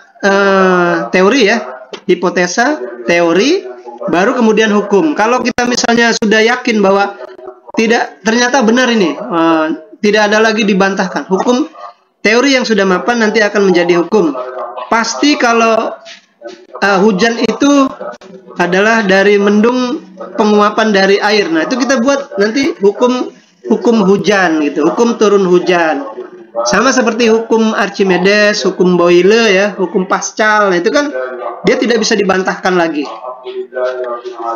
teori ya, hipotesa, teori, baru kemudian hukum. Kalau kita misalnya sudah yakin bahwa ternyata benar ini, tidak ada lagi dibantahkan. Hukum teori yang sudah mapan nanti akan menjadi hukum. Pasti kalau hujan itu adalah dari mendung, penguapan dari air. Nah, itu kita buat nanti hukum hujan gitu, hukum turun hujan. Sama seperti hukum Archimedes, hukum Boyle ya, hukum Pascal. Nah, itu kan dia tidak bisa dibantahkan lagi.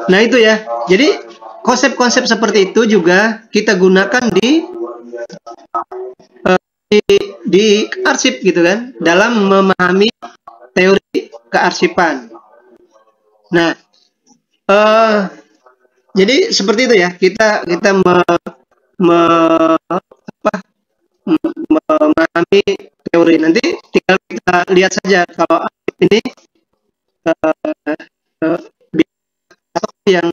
Nah, itu ya. Jadi konsep-konsep seperti itu juga kita gunakan di di arsip gitu kan, dalam memahami teori kearsipan. Nah, jadi seperti itu ya, kita memahami teori. Nanti tinggal kita lihat saja kalau arsip ini yang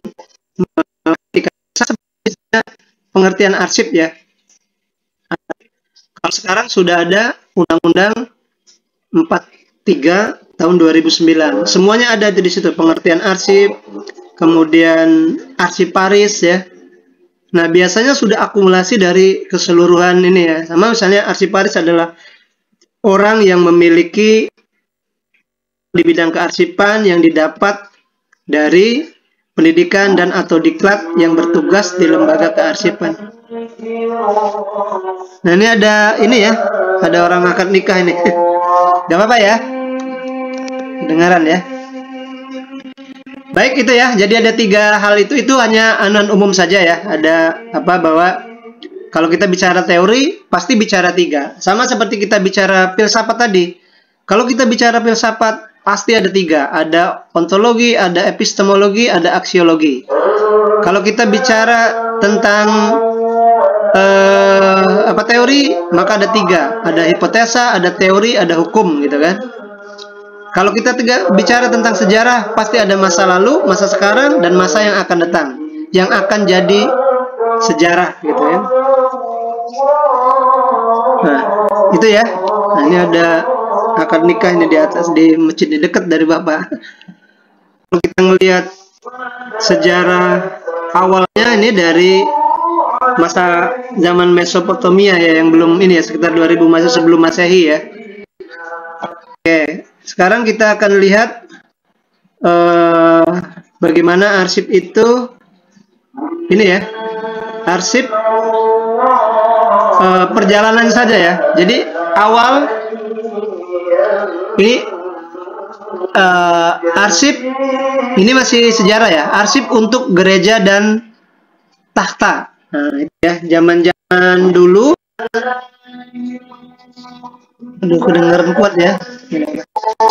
pengertian arsip ya. Kalau sekarang sudah ada Undang-Undang 43 tahun 2009. Semuanya ada di situ, pengertian arsip, kemudian arsiparis ya. Nah, biasanya sudah akumulasi dari keseluruhan ini ya. Sama misalnya arsiparis adalah orang yang memiliki di bidang kearsipan yang didapat dari pendidikan dan atau diklat yang bertugas di lembaga kearsipan. Nah, ini ada orang akad nikah ini. Gak apa-apa ya, dengaran ya. Baik, itu ya. Jadi ada 3 hal itu hanya anuan umum saja ya. Ada bahwa kalau kita bicara teori pasti bicara 3. Sama seperti kita bicara filsafat tadi. Kalau kita bicara filsafat pasti ada 3. Ada ontologi, ada epistemologi, ada aksiologi. Kalau kita bicara tentang teori, maka ada 3. Ada hipotesa, ada teori, ada hukum gitu kan. Kalau kita bicara tentang sejarah, pasti ada masa lalu, masa sekarang, dan masa yang akan datang, yang akan jadi sejarah gitu ya. Nah, itu ya. Nah, ini ada akad nikah ini di atas, di masjid di dekat dari Bapak. Kalau kita melihat sejarah awalnya ini dari masa zaman Mesopotamia ya, yang belum ini ya, sekitar 2000 masa sebelum Masehi ya. Oke, sekarang kita akan lihat bagaimana arsip itu ini ya. Arsip perjalanan saja ya. Jadi awal ini arsip ini masih sejarah ya. Arsip untuk gereja dan takhta. Nah, itu ya, zaman-zaman dulu. Aduh, kedengeran kuat ya.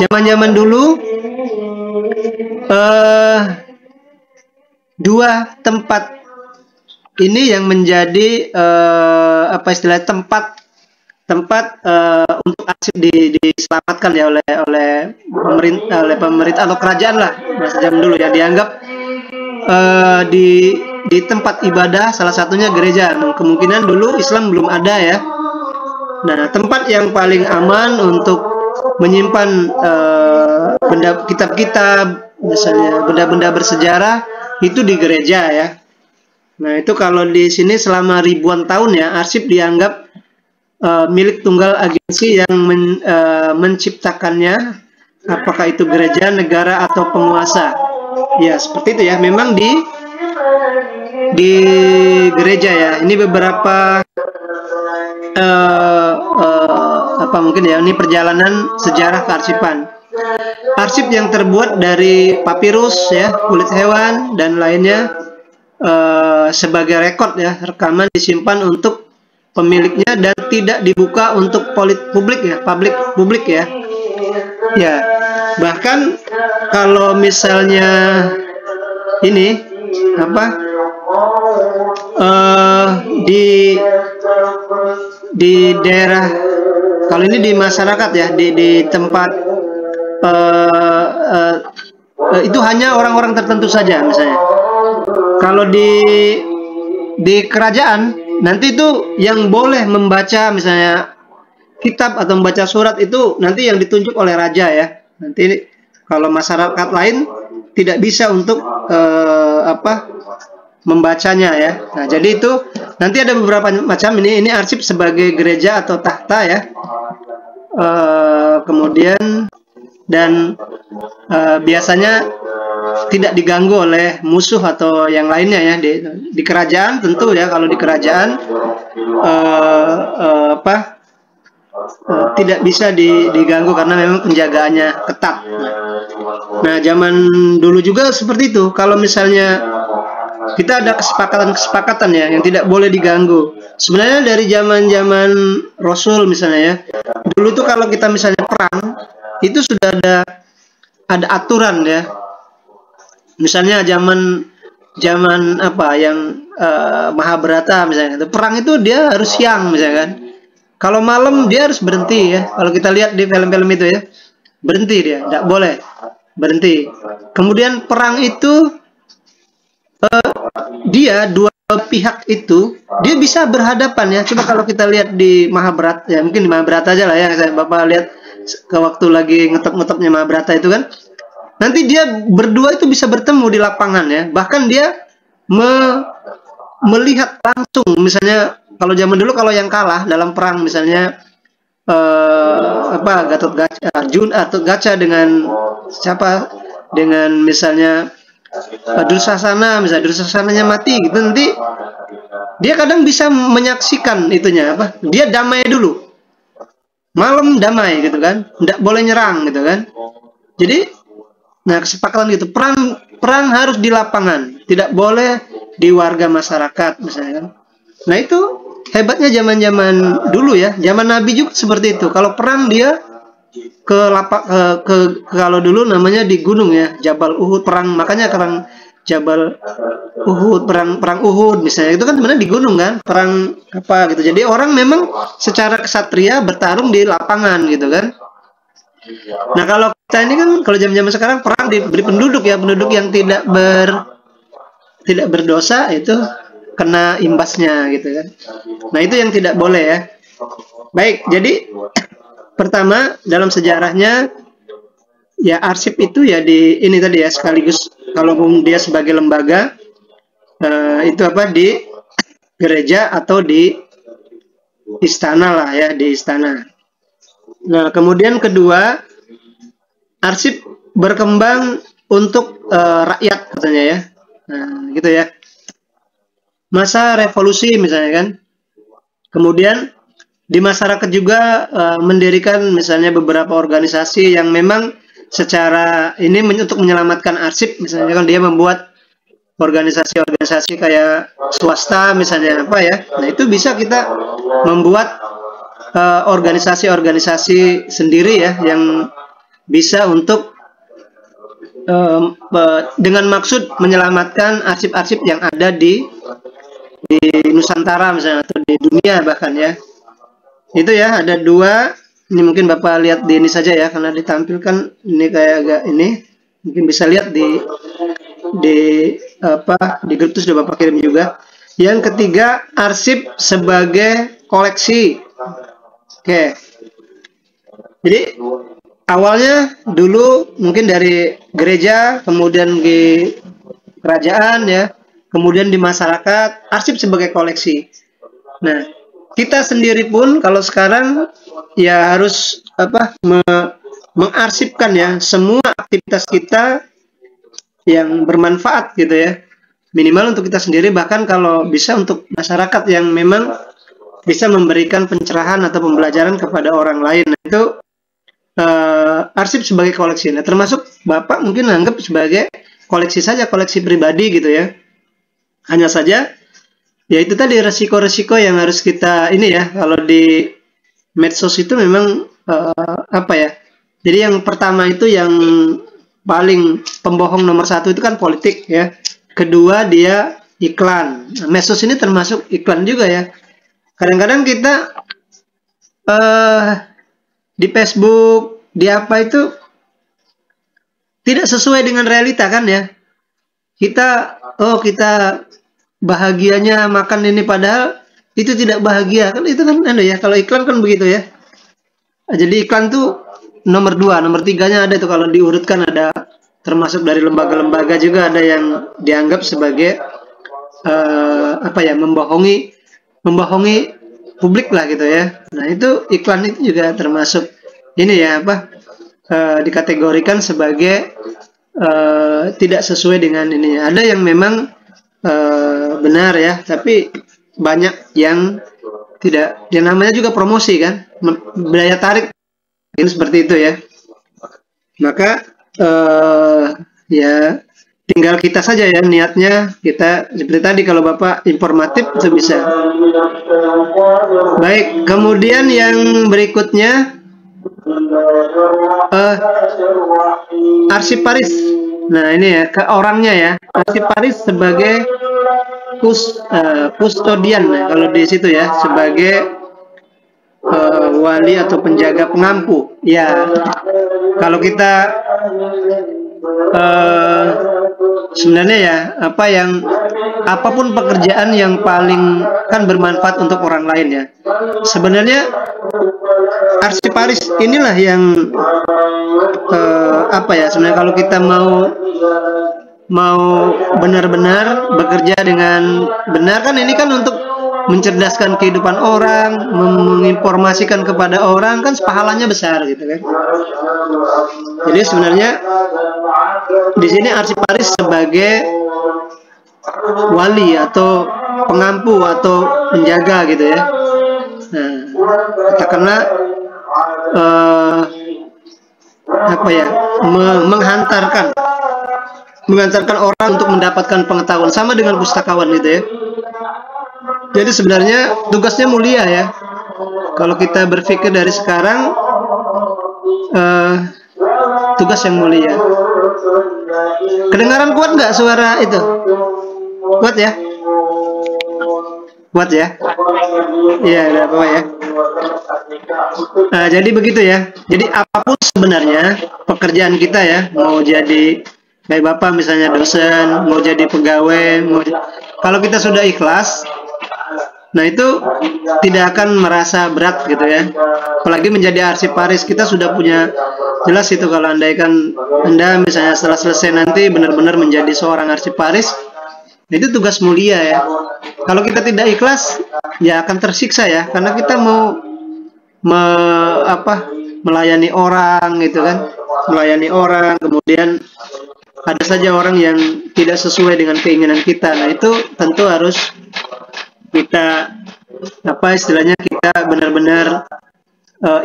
Zaman-zaman dulu 2 tempat ini yang menjadi istilah tempat untuk arsip diselamatkan ya oleh pemerintah atau kerajaan lah masa zaman dulu ya, dianggap di tempat ibadah, salah satunya gereja. Kemungkinan dulu Islam belum ada ya. Nah, tempat yang paling aman untuk menyimpan benda kitab-kitab, misalnya benda-benda bersejarah, itu di gereja ya. Nah, itu kalau di sini selama ribuan tahun ya, arsip dianggap milik tunggal agensi yang menciptakannya, apakah itu gereja, negara, atau penguasa. Ya, seperti itu ya. Memang di gereja ya. Ini beberapa mungkin ya, ini perjalanan sejarah kearsipan. Arsip yang terbuat dari papirus ya, kulit hewan dan lainnya sebagai rekod ya, rekaman disimpan untuk pemiliknya dan tidak dibuka untuk publik ya. Ya, bahkan kalau misalnya ini di daerah, kalau ini di masyarakat ya, di tempat itu hanya orang-orang tertentu saja misalnya. Kalau di kerajaan nanti itu yang boleh membaca misalnya kitab atau membaca surat itu nanti yang ditunjuk oleh raja ya. Nanti kalau masyarakat lain tidak bisa untuk membacanya ya. Nah, jadi itu nanti ada beberapa macam ini arsip sebagai gereja atau takhta ya. Kemudian dan biasanya tidak diganggu oleh musuh atau yang lainnya ya. Di kerajaan tentu ya, kalau di kerajaan tidak bisa diganggu karena memang penjagaannya ketat. Nah, zaman dulu juga seperti itu. Kalau misalnya kita ada kesepakatan-kesepakatan ya yang tidak boleh diganggu. Sebenarnya dari zaman-zaman Rasul misalnya ya, dulu tuh kalau kita misalnya perang itu sudah ada aturan ya. Misalnya zaman apa yang Mahabharata misalnya, perang itu dia harus siang misalnya kan. Kalau malam dia harus berhenti ya. Kalau kita lihat di film-film itu ya, berhenti dia, tidak boleh berhenti. Kemudian perang itu dia dua pihak itu dia bisa berhadapan ya. Coba kalau kita lihat di Mahabharata ya, mungkin di Mahabharata aja lah ya. Saya Bapak lihat ke waktu lagi ngetop-ngetopnya Mahabharata itu kan. Nanti dia berdua itu bisa bertemu di lapangan ya. Bahkan dia melihat langsung misalnya kalau zaman dulu kalau yang kalah dalam perang misalnya Arjun atau Gacha dengan siapa dengan misalnya Dursasana, misalnya Dursasananya mati gitu, nanti dia kadang bisa menyaksikan itunya apa, dia damai dulu malam damai gitu kan, tidak boleh nyerang gitu kan. Jadi nah kesepakatan gitu, perang harus di lapangan, tidak boleh di warga masyarakat misalnya kan. Nah itu hebatnya zaman-zaman dulu ya, zaman Nabi juga seperti itu. Kalau perang dia kalau dulu namanya di gunung ya, Jabal Uhud, perang makanya perang Jabal Uhud, perang Uhud misalnya itu kan sebenarnya di gunung kan, perang apa gitu. Jadi orang memang secara kesatria bertarung di lapangan gitu kan. Nah kalau kita ini kan kalau zaman-zaman sekarang perang diberi penduduk ya, penduduk yang tidak berdosa itu kena imbasnya gitu kan. Nah itu yang tidak boleh ya. Baik, jadi pertama dalam sejarahnya ya arsip itu ya di ini tadi ya sekaligus kalaupun dia sebagai lembaga itu apa di gereja atau di istana lah ya, di istana. Nah kemudian kedua, arsip berkembang untuk rakyat katanya ya. Nah gitu ya. Masa revolusi misalnya kan. Kemudian di masyarakat juga mendirikan misalnya beberapa organisasi yang memang secara ini untuk menyelamatkan arsip, misalnya kan dia membuat organisasi-organisasi kayak swasta misalnya apa ya. Nah itu bisa kita membuat organisasi-organisasi sendiri ya yang bisa untuk dengan maksud menyelamatkan arsip-arsip yang ada di Nusantara misalnya atau di dunia bahkan ya. Itu ya ada dua, ini mungkin Bapak lihat di ini saja ya karena ditampilkan ini kayak agak ini, mungkin bisa lihat di grup itu sudah Bapak kirim juga. Yang ketiga, arsip sebagai koleksi. Oke. Jadi awalnya dulu mungkin dari gereja, kemudian di kerajaan ya, kemudian di masyarakat, arsip sebagai koleksi. Nah, kita sendiri pun kalau sekarang ya harus mengarsipkan ya semua aktivitas kita yang bermanfaat gitu ya. Minimal untuk kita sendiri, bahkan kalau bisa untuk masyarakat yang memang bisa memberikan pencerahan atau pembelajaran kepada orang lain. Nah, itu arsip sebagai koleksi. Nah, termasuk Bapak mungkin anggap sebagai koleksi saja, koleksi pribadi gitu ya. Hanya saja ya itu tadi resiko-resiko yang harus kita ini ya, kalau di medsos itu memang jadi yang pertama itu yang paling pembohong nomor satu itu kan politik ya, kedua dia iklan. Nah, medsos ini termasuk iklan juga ya. Kadang-kadang kita di Facebook di apa itu tidak sesuai dengan realita kan ya. Kita bahagianya makan ini padahal itu tidak bahagia kan, itu kan ya kalau iklan kan begitu ya. Jadi iklan tuh nomor 2, nomor 3-nya ada tuh kalau diurutkan, ada termasuk dari lembaga-lembaga juga ada yang dianggap sebagai membohongi publik lah gitu ya. Nah itu iklan itu juga termasuk ini ya dikategorikan sebagai tidak sesuai dengan ininya. Ada yang memang benar ya, tapi banyak yang tidak. Yang namanya juga promosi kan, daya tarik ini seperti itu ya. Maka ya tinggal kita saja ya niatnya. Kita seperti tadi kalau Bapak informatif itu bisa. Baik, kemudian yang berikutnya arsiparis. Nah ini ya ke orangnya ya. Arsiparis sebagai kustodian ya, kalau di situ ya, sebagai wali atau penjaga pengampu. Ya, kalau kita sebenarnya ya apapun pekerjaan yang paling kan bermanfaat untuk orang lain ya. Sebenarnya arsiparis inilah yang sebenarnya kalau kita mau benar-benar bekerja dengan benar kan ini kan untuk mencerdaskan kehidupan orang, menginformasikan kepada orang kan pahalanya besar gitu kan. Jadi sebenarnya di sini arsiparis sebagai wali atau pengampu atau penjaga gitu ya. Nah, katakanlah menghantarkan orang untuk mendapatkan pengetahuan sama dengan pustakawan gitu ya. Jadi sebenarnya tugasnya mulia ya. Kalau kita berpikir dari sekarang, tugas yang mulia. Kedengaran kuat nggak suara itu? Kuat ya? Kuat ya? Iya, ada apa ya? Nah, jadi begitu ya. Jadi apapun sebenarnya pekerjaan kita ya, mau jadi kayak Bapak misalnya dosen, mau jadi pegawai, kalau kita sudah ikhlas, nah itu tidak akan merasa berat gitu ya. Apalagi menjadi arsiparis, kita sudah punya jelas itu kalau Anda misalnya setelah selesai nanti benar-benar menjadi seorang arsiparis, itu tugas mulia ya. Kalau kita tidak ikhlas, ya akan tersiksa ya, karena kita mau melayani orang gitu kan, melayani orang, kemudian ada saja orang yang tidak sesuai dengan keinginan kita. Nah itu tentu harus kita istilahnya kita benar-benar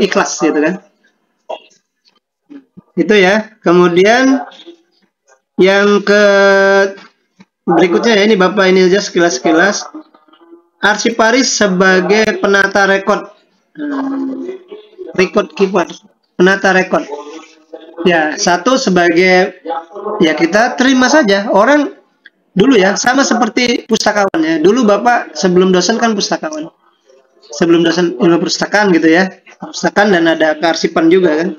ikhlas gitu kan. Itu ya. Kemudian yang berikutnya ya, ini Bapak ini aja sekilas-sekilas. Arsiparis sebagai penata rekod, record keeper, penata rekod. Ya, satu sebagai ya kita terima saja orang dulu ya, sama seperti pustakawan ya. Dulu Bapak sebelum dosen kan pustakawan. Sebelum dosen ilmu perpustakaan gitu ya. Perpustakaan dan ada kearsipan juga kan.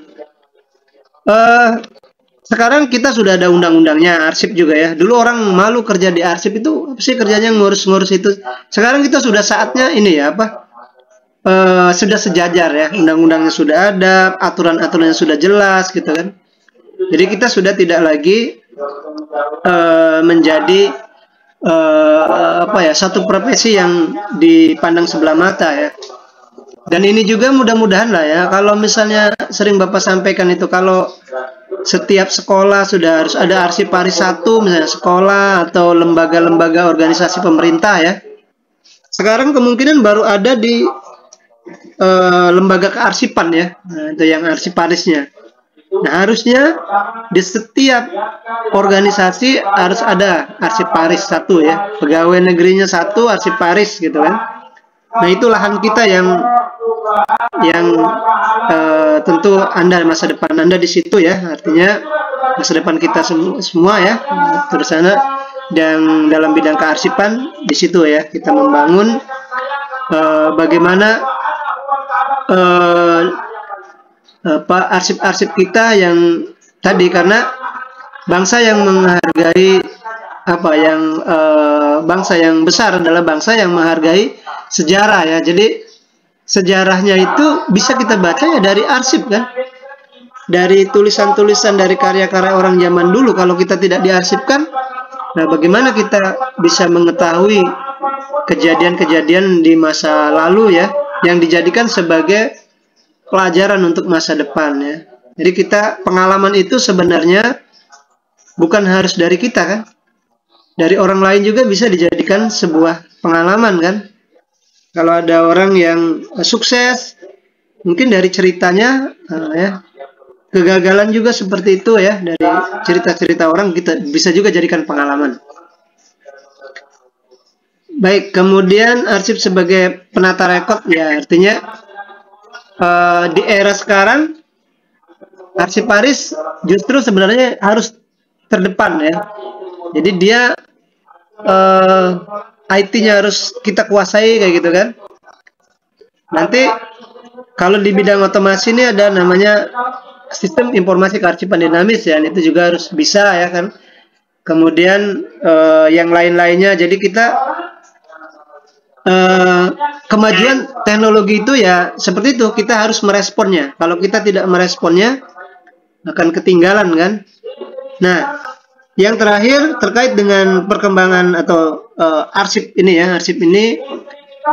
Sekarang kita sudah ada undang-undangnya, arsip juga ya. Dulu orang malu kerja di arsip itu, apa sih kerjanya ngurus-ngurus itu. Sekarang kita sudah saatnya ini ya, sudah sejajar ya. Undang-undangnya sudah ada, aturan-aturannya sudah jelas gitu kan. Jadi kita sudah tidak lagi menjadi satu profesi yang dipandang sebelah mata ya. Dan ini juga mudah-mudahan lah ya, kalau misalnya sering Bapak sampaikan itu, kalau setiap sekolah sudah harus ada arsiparis satu, misalnya sekolah atau lembaga-lembaga organisasi pemerintah ya. Sekarang kemungkinan baru ada di lembaga kearsipan ya, nah, itu yang arsiparisnya. Nah harusnya di setiap organisasi harus ada arsiparis satu ya, pegawai negerinya satu, arsiparis gitu kan. Nah itu lahan kita yang tentu Anda masa depan Anda di situ ya, artinya masa depan kita semua ya terus sana. Dan dalam bidang kearsipan di situ ya kita membangun bagaimana arsip-arsip kita yang tadi, karena bangsa yang menghargai bangsa yang besar adalah bangsa yang menghargai sejarah ya. Jadi sejarahnya itu bisa kita baca ya dari arsip kan, dari tulisan-tulisan, dari karya-karya orang zaman dulu. Kalau kita tidak diarsipkan, nah bagaimana kita bisa mengetahui kejadian-kejadian di masa lalu ya, yang dijadikan sebagai pelajaran untuk masa depan ya. Jadi pengalaman itu sebenarnya bukan harus dari kita kan, dari orang lain juga bisa dijadikan sebuah pengalaman kan. Kalau ada orang yang sukses, mungkin dari ceritanya ya, kegagalan juga seperti itu ya, dari cerita-cerita orang kita bisa juga jadikan pengalaman. Baik, kemudian arsip sebagai penata rekod ya, artinya di era sekarang arsiparis justru sebenarnya harus terdepan ya. Jadi dia IT-nya harus kita kuasai kayak gitu kan. Nanti kalau di bidang otomasi ini ada namanya sistem informasi kearsipan dinamis ya, itu juga harus bisa ya kan. Kemudian yang lain-lainnya. Jadi kita kemajuan teknologi itu ya seperti itu, kita harus meresponnya. Kalau kita tidak meresponnya akan ketinggalan kan. Nah, yang terakhir terkait dengan perkembangan atau arsip ini ya, arsip ini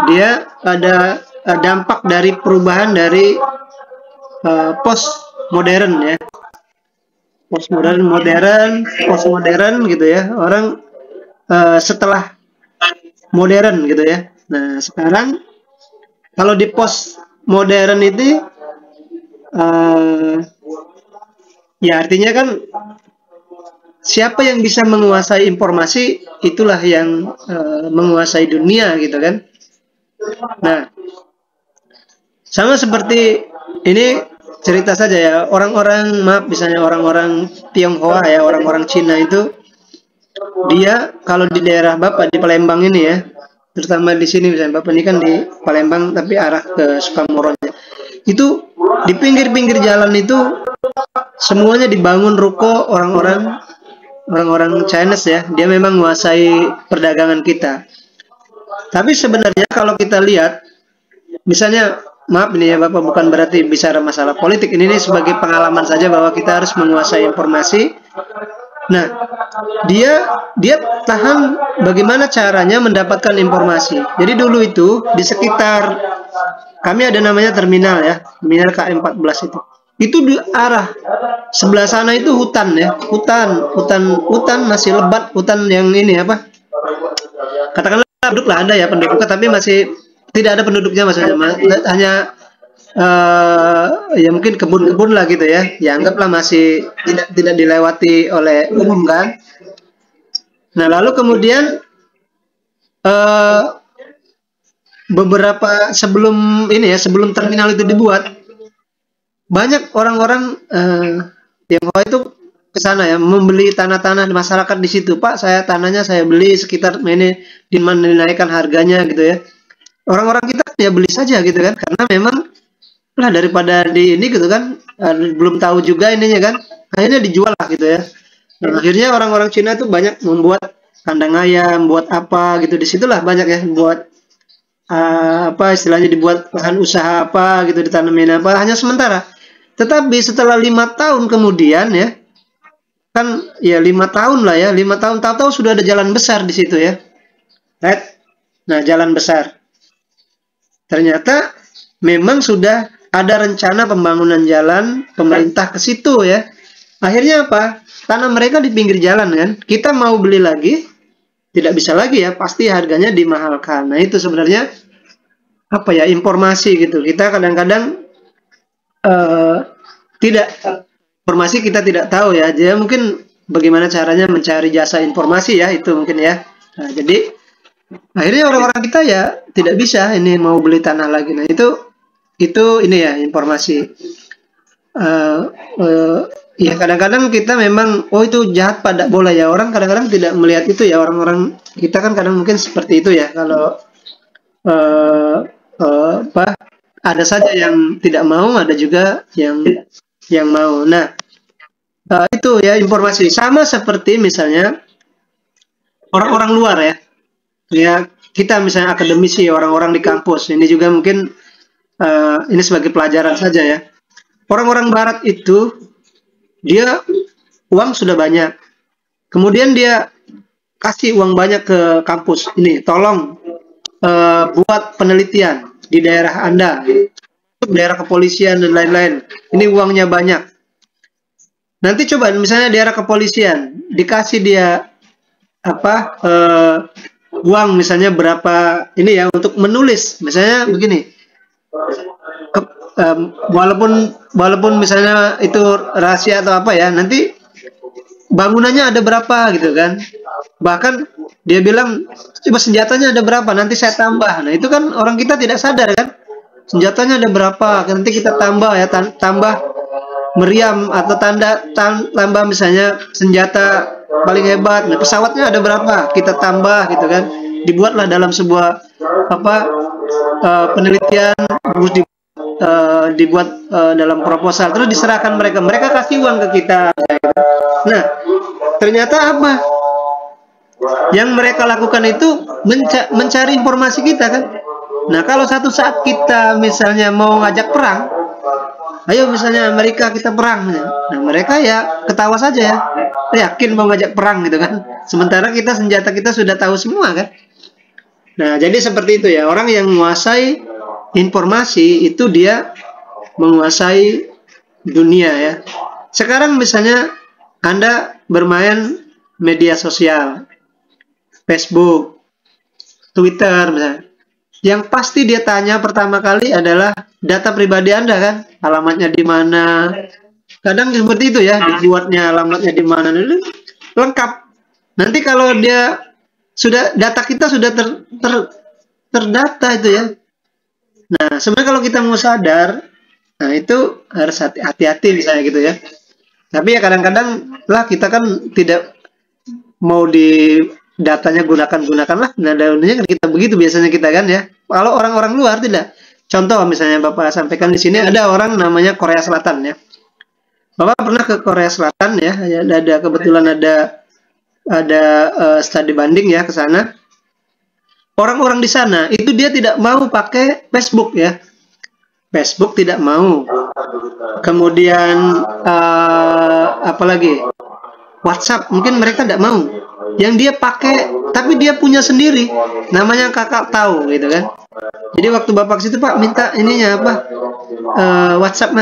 dia ada dampak dari perubahan dari post modern ya, post modern gitu ya, orang setelah modern gitu ya. Nah sekarang kalau di post modern itu ya artinya kan siapa yang bisa menguasai informasi itulah yang menguasai dunia gitu kan. Nah, sama seperti ini cerita saja ya, orang-orang misalnya orang-orang Tionghoa ya, orang-orang Cina itu dia kalau di daerah Bapak di Palembang ini ya, terutama di sini misalnya Bapak ini kan di Palembang tapi arah ke Sukamoro, itu di pinggir-pinggir jalan itu semuanya dibangun ruko orang-orang Chinese ya, dia memang menguasai perdagangan kita. Tapi sebenarnya kalau kita lihat, misalnya, maaf ini ya Bapak, bukan berarti bicara masalah politik, ini sebagai pengalaman saja bahwa kita harus menguasai informasi. Nah, dia tahan bagaimana caranya mendapatkan informasi. Jadi dulu itu di sekitar kami ada namanya terminal ya, terminal KM14 itu. Itu di arah sebelah sana itu hutan ya, hutan masih lebat, hutan yang ini apa? Katakanlah penduduk lah ada ya penduduknya, tapi masih tidak ada penduduknya maksudnya, hanya ya mungkin kebun-kebun lah gitu ya. Ya anggaplah masih tidak dilewati oleh umum kan. Nah lalu kemudian beberapa sebelum ini ya, sebelum terminal itu dibuat, banyak orang-orang Tionghoa itu ke sana ya, membeli tanah-tanah masyarakat di situ. Pak, saya tanahnya saya beli sekitar ini, dinaikkan harganya gitu ya. Orang-orang kita ya beli saja gitu kan, karena memang lah daripada di ini gitu kan, belum tahu juga ininya kan, akhirnya dijual lah gitu ya. Dan akhirnya orang-orang Cina itu banyak membuat kandang ayam, buat apa gitu, disitulah banyak ya buat apa istilahnya, dibuat lahan usaha apa gitu, ditanamin apa, hanya sementara. Tetapi setelah 5 tahun kemudian ya, kan ya 5 tahun lah ya, 5 tahun tahu-tahu sudah ada jalan besar di situ ya, right? Nah jalan besar, ternyata memang sudah ada rencana pembangunan jalan pemerintah ke situ ya. Akhirnya apa? Tanah mereka di pinggir jalan kan, kita mau beli lagi tidak bisa lagi ya, pasti harganya dimahalkan. Nah itu sebenarnya apa ya, informasi gitu. Kita kadang-kadang tidak, informasi kita tidak tahu ya, jadi mungkin bagaimana caranya mencari jasa informasi ya, itu mungkin ya. Nah, jadi akhirnya orang-orang kita ya tidak bisa ini mau beli tanah lagi. Nah itu ini ya informasi. Ya kadang-kadang kita memang itu jahat pada bola ya, orang kadang-kadang tidak melihat itu ya, orang-orang kita kan kadang mungkin seperti itu ya. Kalau apa, ada saja yang tidak mau, ada juga yang mau. Nah itu ya informasi, sama seperti misalnya orang-orang luar ya kita misalnya akademisi, orang-orang di kampus ini juga mungkin ini sebagai pelajaran saja ya. Orang-orang barat itu dia uang sudah banyak, kemudian dia kasih uang banyak ke kampus ini, tolong buat penelitian di daerah Anda, daerah kepolisian dan lain-lain, ini uangnya banyak. Nanti coba misalnya daerah kepolisian dikasih dia apa uang misalnya berapa ini ya untuk menulis, misalnya begini, walaupun misalnya itu rahasia atau apa ya, nanti bangunannya ada berapa gitu kan. Bahkan dia bilang coba senjatanya ada berapa, nanti saya tambah. Nah itu kan orang kita tidak sadar kan, senjatanya ada berapa, nanti kita tambah ya, tambah meriam atau tambah misalnya senjata paling hebat. Nah, pesawatnya ada berapa, kita tambah gitu kan. Dibuatlah dalam sebuah penelitian, terus dibuat dalam proposal, terus diserahkan mereka kasih uang ke kita. Nah ternyata apa yang mereka lakukan itu mencari informasi kita kan. Nah kalau satu saat kita misalnya mau ngajak perang, ayo misalnya Amerika kita perang, nah mereka ya ketawa saja ya, yakin mau ngajak perang gitu kan, sementara kita senjata kita sudah tahu semua kan. Nah jadi seperti itu ya, orang yang menguasai informasi itu dia menguasai dunia ya. Sekarang misalnya Anda bermain media sosial, Facebook, Twitter misalnya, yang pasti dia tanya pertama kali adalah data pribadi Anda kan, alamatnya di mana. Kadang seperti itu ya, dibuatnya alamatnya di mana, lengkap. Nanti kalau dia sudah, data kita sudah terdata itu ya. Nah sebenarnya kalau kita mau sadar, nah itu harus hati-hati misalnya gitu ya. Tapi ya kadang-kadang lah kita kan tidak mau di datanya gunakanlah. Nah daunnya kan kita begitu biasanya kita kan ya. Kalau orang-orang luar tidak. Contoh misalnya Bapak sampaikan di sini ada orang namanya Korea Selatan ya. Bapak pernah ke Korea Selatan ya. Ada kebetulan ada studi banding ya ke sana. Orang-orang di sana itu dia tidak mau pakai Facebook ya. Facebook tidak mau. Kemudian apalagi WhatsApp mungkin mereka tidak mau. Yang dia pakai, tapi dia punya sendiri, namanya Kakak Tahu gitu kan. Jadi waktu Bapak situ Pak minta ininya apa, WhatsApp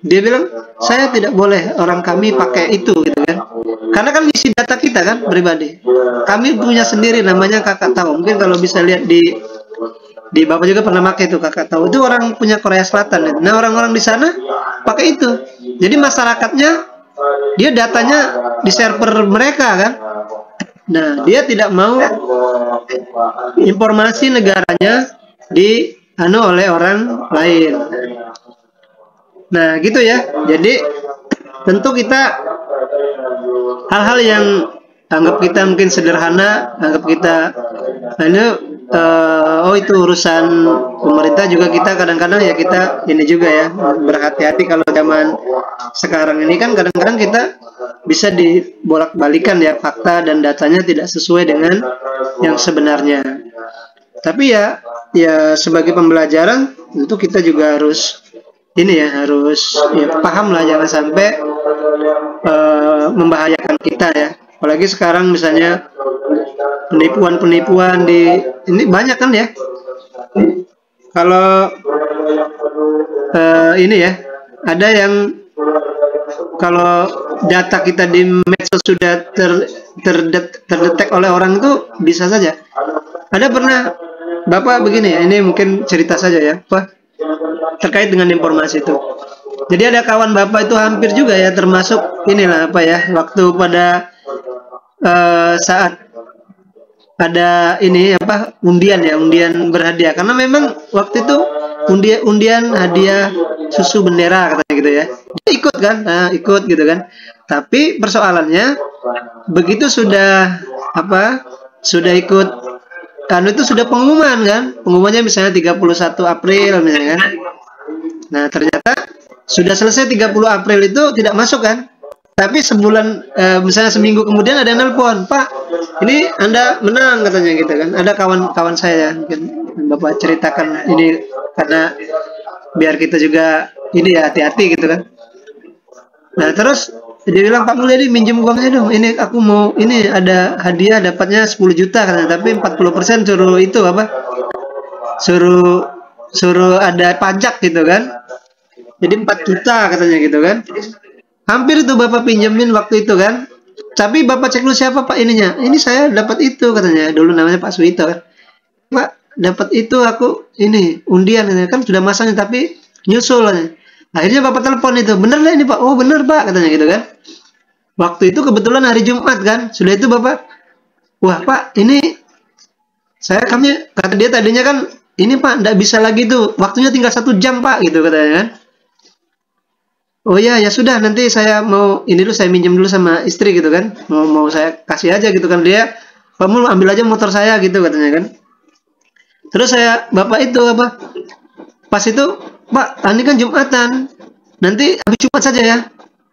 dia bilang saya tidak boleh orang kami pakai itu gitu kan. Karena kan isi data kita kan pribadi. Kami punya sendiri namanya Kakak Tahu. Mungkin kalau bisa lihat di Bapak juga pernah pakai itu Kakak Tahu. Itu orang punya Korea Selatan. Ya. Nah orang-orang di sana pakai itu. Jadi masyarakatnya dia datanya di server mereka kan. Nah dia tidak mau informasi negaranya oleh orang lain. Nah gitu ya. Jadi tentu kita hal-hal yang anggap kita mungkin sederhana, anggap kita itu urusan pemerintah juga, kita kadang-kadang ya kita ini juga ya berhati-hati. Kalau zaman sekarang ini kan kadang-kadang kita bisa dibolak-balikan ya, fakta dan datanya tidak sesuai dengan yang sebenarnya. Tapi ya sebagai pembelajaran tentu kita juga harus harus paham lah, jangan sampai membahayakan kita ya. Apalagi sekarang misalnya penipuan ini banyak kan ya. Kalau ini ya, ada yang kalau data kita di medsos sudah terdetek oleh orang itu bisa saja. Ada pernah Bapak begini ya, ini mungkin cerita saja ya, Pak, terkait dengan informasi itu. Jadi ada kawan Bapak itu hampir juga ya termasuk waktu pada saat ada undian berhadiah, karena memang waktu itu undian hadiah susu bendera katanya gitu ya. Dia ikut kan, ikut gitu kan. Tapi persoalannya begitu sudah ikut itu sudah pengumuman kan. Pengumumannya misalnya 31 April misalnya kan. Nah, ternyata sudah selesai 30 April itu tidak masuk kan. Tapi sebulan misalnya seminggu kemudian ada yang nelpon, Pak, ini Anda menang katanya gitu kan. Ada kawan-kawan saya mungkin Bapak ceritakan ini karena biar kita juga ini ya hati-hati gitu kan. Nah terus dia bilang, Pak Mulyadi minjem uangnya dong, ini aku mau, ini ada hadiah dapatnya 10 juta katanya, tapi 40% suruh ada pajak gitu kan. Jadi 4 juta katanya gitu kan. Hampir itu Bapak pinjemin waktu itu kan. Tapi Bapak cek dulu siapa Pak ininya. Ini saya dapat itu katanya. Dulu namanya Pak Suito kan. Pak, dapat itu aku ini undian kan sudah masanya tapi nyusul. Akhirnya Bapak telepon itu, bener nggak ini Pak? Oh bener Pak katanya gitu kan. Waktu itu kebetulan hari Jumat kan, sudah itu Bapak, wah Pak ini kami kata dia tadinya kan ini Pak nggak bisa lagi tuh, waktunya tinggal 1 jam Pak gitu katanya kan. Oh ya, ya sudah nanti saya mau ini dulu saya minjem dulu sama istri gitu kan. Mau saya kasih aja gitu kan dia. Kamu ambil aja motor saya gitu katanya kan. Terus bapak itu apa? Pas itu, Pak, ini kan Jumatan. Nanti habis Jumat saja ya.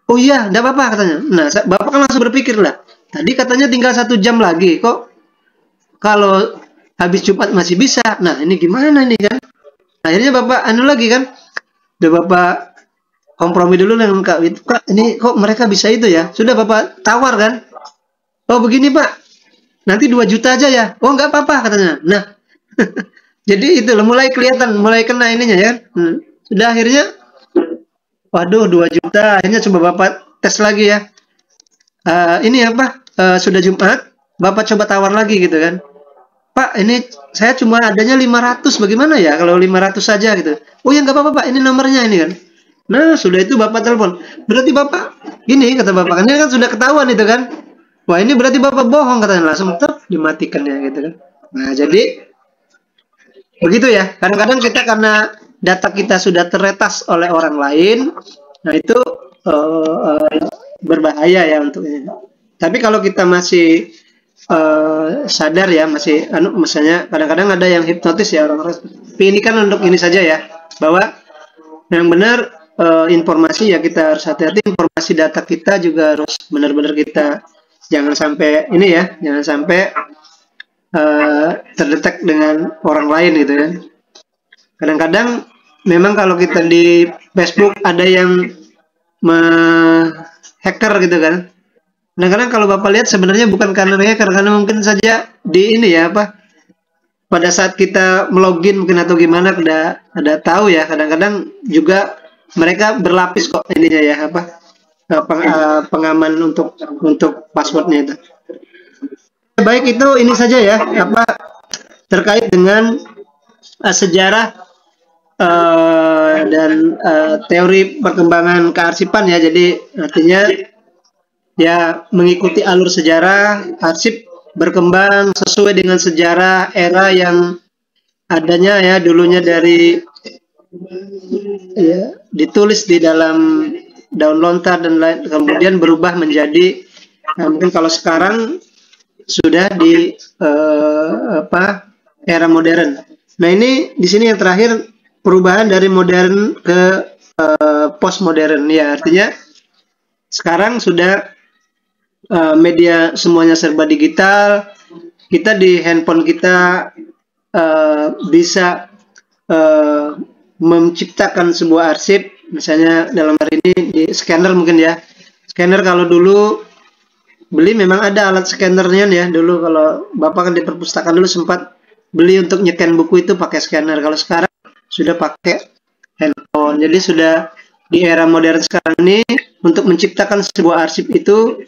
Oh iya, enggak apa-apa katanya. Nah, bapak kan langsung berpikir lah. Tadi katanya tinggal 1 jam lagi. Kok kalau habis Jumat masih bisa? Nah, ini gimana ini kan? Akhirnya bapak lagi kan. Udah bapak kompromi dulu dengan Kak Wit. Kak, ini kok mereka bisa itu ya? Sudah Bapak tawar kan? Oh begini Pak, nanti 2 juta aja ya? Oh nggak apa-apa katanya. Nah, jadi itu loh, mulai kelihatan, mulai kena ininya ya. Sudah akhirnya, waduh 2 juta, akhirnya coba Bapak tes lagi ya. Ini apa, sudah Jumat, Bapak coba tawar lagi gitu kan. Pak, ini saya cuma adanya 500, bagaimana ya kalau 500 saja gitu. Oh ya nggak apa-apa Pak, ini nomornya ini kan. Nah, sudah itu Bapak telepon. Berarti Bapak, gini kata Bapak, ini kan sudah ketahuan itu kan. Wah, ini berarti Bapak bohong katanya, langsung dimatikan ya gitu kan. Nah, jadi begitu ya. Kadang-kadang kita karena data kita sudah terretas oleh orang lain, nah itu berbahaya ya untuk ini. Tapi kalau kita masih sadar ya, masih misalnya kadang-kadang ada yang hipnotis ya orang-orang. Tapi ini kan untuk ini saja ya, bahwa yang benar informasi ya kita harus hati-hati, informasi data kita juga harus benar-benar kita jangan sampai ini ya, jangan sampai terdetek dengan orang lain gitu ya. Kadang-kadang memang kalau kita di Facebook ada yang hacker gitu kan. Kadang-kadang kalau Bapak lihat sebenarnya bukan karena hacker, karena mungkin saja di ini ya apa pada saat kita melogin mungkin atau gimana ada tahu ya. Kadang-kadang juga mereka berlapis kok ininya ya apa pengaman untuk passwordnya itu. Baik itu ini saja ya apa terkait dengan sejarah dan teori perkembangan kearsipan ya. Jadi artinya ya mengikuti alur sejarah arsip berkembang sesuai dengan sejarah era yang adanya ya dulunya dari ya, ditulis di dalam daun lontar dan lain kemudian berubah menjadi mungkin kalau sekarang sudah di apa era modern. Nah ini di sini yang terakhir perubahan dari modern ke post modern ya artinya sekarang sudah media semuanya serba digital. Kita di handphone kita bisa menciptakan sebuah arsip, misalnya dalam hari ini di scanner mungkin ya. Scanner kalau dulu beli memang ada alat scannernya ya. Dulu kalau Bapak kan di perpustakaan dulu sempat beli untuk nyekan buku itu pakai scanner. Kalau sekarang sudah pakai handphone. Jadi sudah di era modern sekarang ini untuk menciptakan sebuah arsip itu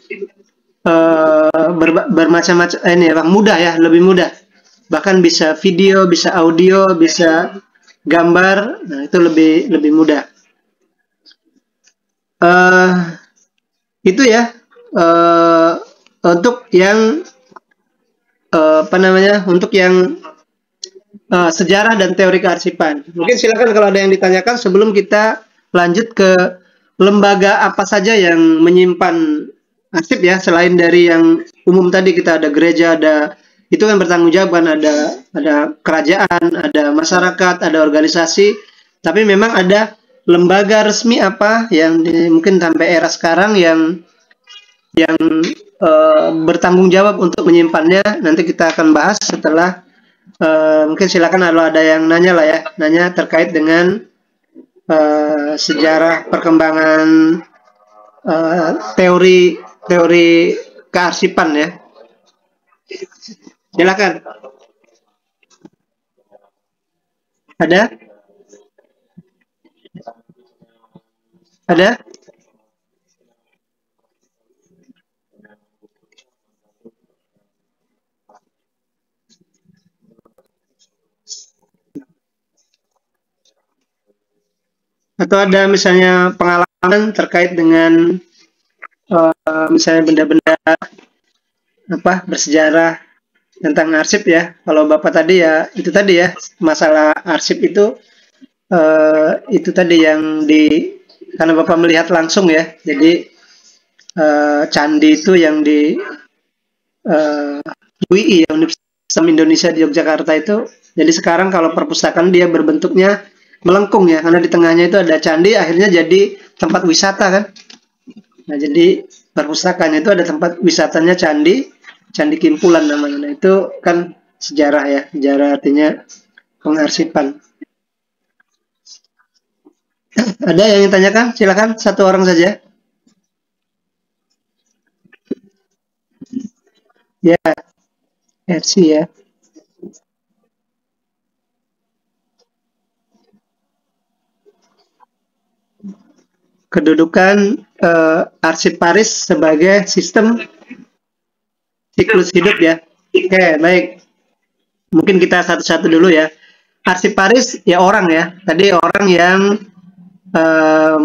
bermacam-macam ini ya, mudah ya, lebih mudah. Bahkan bisa video, bisa audio, bisa gambar, nah itu lebih mudah. Itu ya untuk yang apa namanya, untuk yang sejarah dan teori kearsipan. Mungkin silakan kalau ada yang ditanyakan sebelum kita lanjut ke lembaga apa saja yang menyimpan arsip ya, selain dari yang umum tadi kita ada gereja, ada itu kan bertanggung jawab kan, ada kerajaan, ada masyarakat, ada organisasi, tapi memang ada lembaga resmi apa yang mungkin sampai era sekarang yang bertanggung jawab untuk menyimpannya. Nanti kita akan bahas setelah mungkin silakan kalau ada yang nanya lah ya, nanya terkait dengan sejarah perkembangan teori kearsipan ya. Silakan. Ada? Ada? Atau ada misalnya pengalaman terkait dengan misalnya benda-benda apa bersejarah tentang arsip ya. Kalau Bapak tadi ya itu tadi ya masalah arsip itu tadi yang karena Bapak melihat langsung ya. Jadi candi itu yang di UI yang Universitas Indonesia di Yogyakarta itu. Jadi sekarang kalau perpustakaan dia berbentuknya melengkung ya, karena di tengahnya itu ada candi, akhirnya jadi tempat wisata kan. Nah jadi perpustakaan itu ada tempat wisatanya candi, Candi Kimpulan namanya. Nah, itu kan sejarah ya, sejarah artinya pengarsipan. Ada yang ditanyakan? Silakan satu orang saja. Ya, RC ya. Kedudukan arsip Paris sebagai sistem siklus hidup ya. Oke, baik. Mungkin kita satu-satu dulu ya. Arsip Paris ya orang ya. Tadi orang yang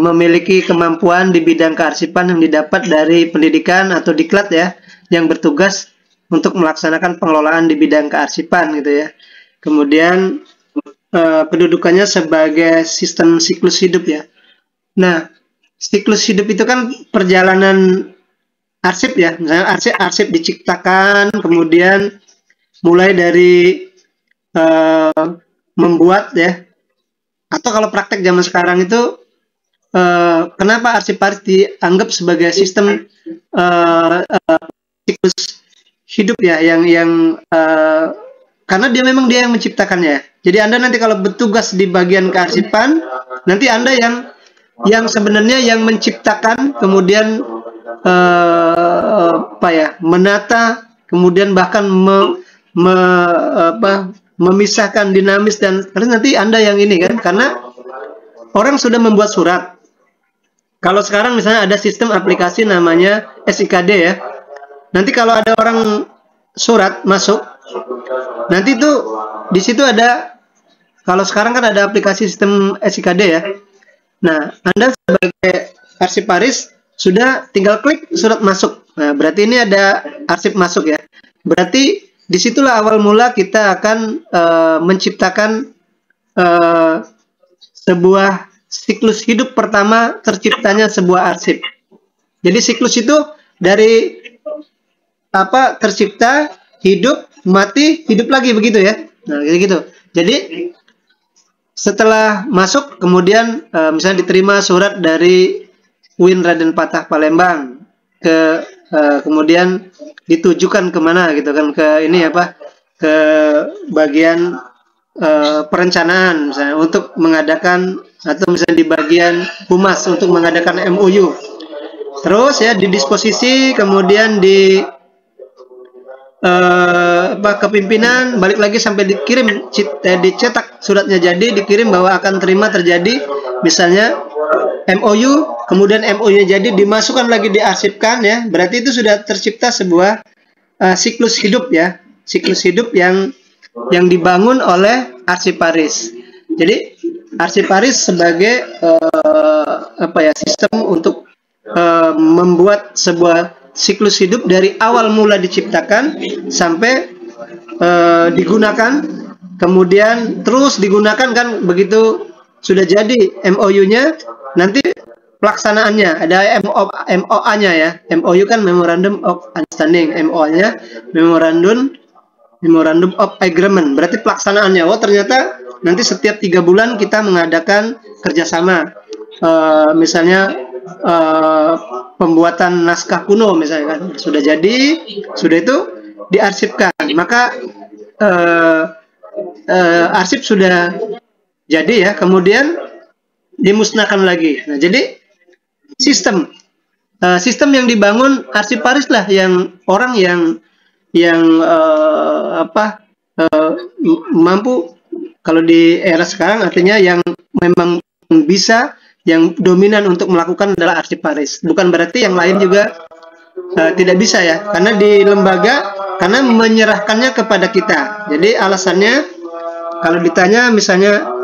memiliki kemampuan di bidang kearsipan yang didapat dari pendidikan atau diklat ya, yang bertugas untuk melaksanakan pengelolaan di bidang kearsipan gitu ya. Kemudian kedudukannya sebagai sistem siklus hidup ya. Nah, siklus hidup itu kan perjalanan arsip ya. Misalnya arsip diciptakan, kemudian mulai dari membuat ya. Atau kalau praktek zaman sekarang itu kenapa arsip Paris dianggap sebagai sistem siklus hidup ya, yang karena dia yang menciptakannya. Jadi Anda nanti kalau bertugas di bagian kearsipan, nanti Anda yang sebenarnya yang menciptakan, kemudian menata, kemudian bahkan memisahkan dinamis dan nanti Anda yang ini kan, karena orang sudah membuat surat. Kalau sekarang misalnya ada sistem aplikasi namanya SIKD ya. Nanti kalau ada orang surat masuk, nanti itu di situ ada, kalau sekarang kan ada aplikasi sistem SIKD ya. Nah, Anda sebagai arsip Paris sudah tinggal klik surat masuk. Nah, berarti ini ada arsip masuk ya. Berarti disitulah awal mula kita akan menciptakan sebuah siklus hidup pertama terciptanya sebuah arsip. Jadi siklus itu dari tercipta, hidup, mati, hidup lagi begitu ya. Nah, gitu. Jadi setelah masuk kemudian misalnya diterima surat dari UIN Raden Patah Palembang kemudian ditujukan kemana gitu kan, ke bagian perencanaan misalnya untuk mengadakan, atau misalnya di bagian humas untuk mengadakan MOU. Terus ya didisposisi, kemudian kepimpinan, balik lagi sampai dikirim, dicetak suratnya jadi, dikirim bahwa akan terjadi misalnya MOU, kemudian MOU-nya jadi dimasukkan lagi, diarsipkan ya. Berarti itu sudah tercipta sebuah siklus hidup ya, siklus hidup yang dibangun oleh arsip Paris. Jadi arsip Paris sebagai sistem untuk membuat sebuah siklus hidup dari awal mula diciptakan sampai digunakan, kemudian terus digunakan kan, begitu sudah jadi MOU-nya, nanti pelaksanaannya ada MOA-nya ya. MOU kan Memorandum of Understanding, MOA-nya Memorandum of Agreement. Berarti pelaksanaannya, ternyata nanti setiap 3 bulan kita mengadakan kerjasama, misalnya pembuatan naskah kuno misalnya kan, sudah jadi, sudah itu diarsipkan, maka arsip sudah jadi ya, kemudian dimusnahkan lagi. Nah, jadi sistem yang dibangun arsip Paris lah, yang orang yang mampu, kalau di era sekarang artinya yang memang bisa, yang dominan untuk melakukan adalah arsip Paris. Bukan berarti yang lain juga tidak bisa ya, karena di lembaga, karena menyerahkannya kepada kita. Jadi alasannya kalau ditanya misalnya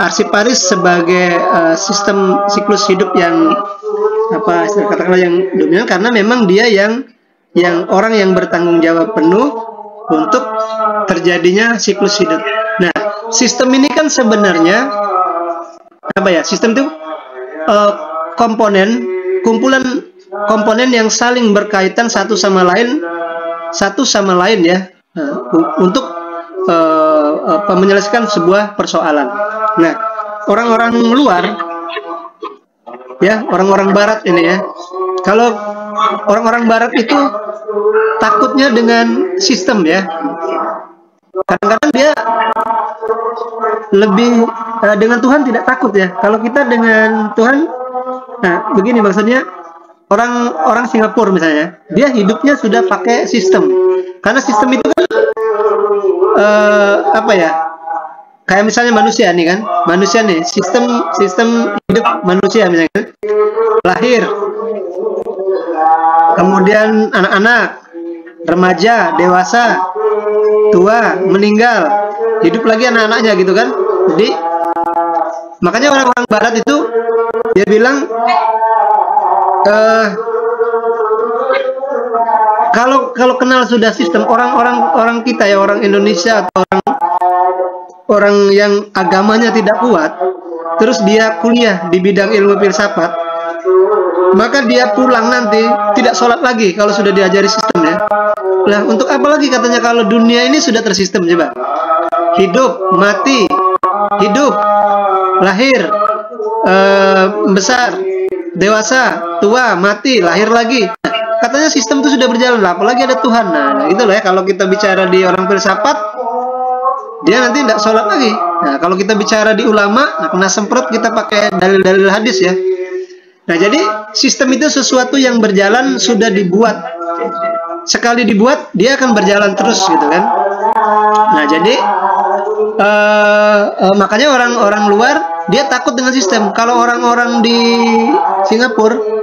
arsip waris sebagai sistem siklus hidup yang katakanlah yang dominan, karena memang dia yang orang yang bertanggung jawab penuh untuk terjadinya siklus hidup. Nah, sistem ini kan sebenarnya sistem itu kumpulan komponen yang saling berkaitan satu sama lain ya, untuk menyelesaikan sebuah persoalan. Nah, orang-orang luar ya, orang-orang barat ini ya, kalau orang-orang barat itu takutnya dengan sistem ya. Kadang-kadang dia lebih dengan Tuhan tidak takut ya. Kalau kita dengan Tuhan, nah begini maksudnya, orang Singapura misalnya, dia hidupnya sudah pakai sistem. Karena sistem itu kan kayak misalnya manusia nih kan, sistem hidup manusia misalnya kan? Lahir, kemudian anak-anak, remaja, dewasa, tua, meninggal, hidup lagi anak-anaknya gitu kan. Jadi makanya orang-orang barat itu dia bilang kalau kenal sudah sistem, orang kita ya, orang Indonesia atau orang yang agamanya tidak kuat, terus dia kuliah di bidang ilmu filsafat, maka dia pulang nanti tidak sholat lagi kalau sudah diajari sistemnya. Lah untuk apa lagi katanya kalau dunia ini sudah tersistem? Coba, hidup, mati, hidup, lahir, besar, dewasa, tua, mati, lahir lagi. Katanya sistem itu sudah berjalan lah, apalagi ada Tuhan. Nah itulah ya, kalau kita bicara di orang filsafat, dia nanti tidak sholat lagi. Nah kalau kita bicara di ulama, nah kena semprot kita pakai dalil-dalil hadis ya. Nah jadi sistem itu sesuatu yang berjalan, sudah dibuat. Sekali dibuat, dia akan berjalan terus gitu kan. Nah jadi makanya orang-orang luar dia takut dengan sistem. Kalau orang-orang di Singapura,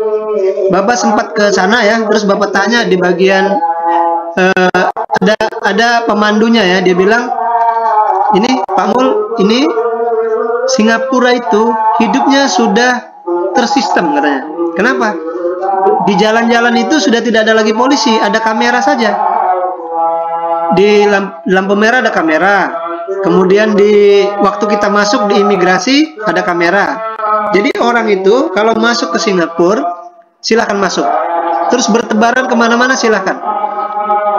Bapak sempat ke sana ya, terus Bapak tanya di bagian ada pemandunya ya, dia bilang, ini Pak Mul, ini Singapura itu hidupnya sudah tersistem katanya. Kenapa? Di jalan-jalan itu sudah tidak ada lagi polisi, ada kamera saja. Di lampu merah ada kamera. Kemudian di waktu kita masuk di imigrasi ada kamera. Jadi orang itu kalau masuk ke Singapura silahkan masuk. Terus bertebaran kemana-mana silahkan.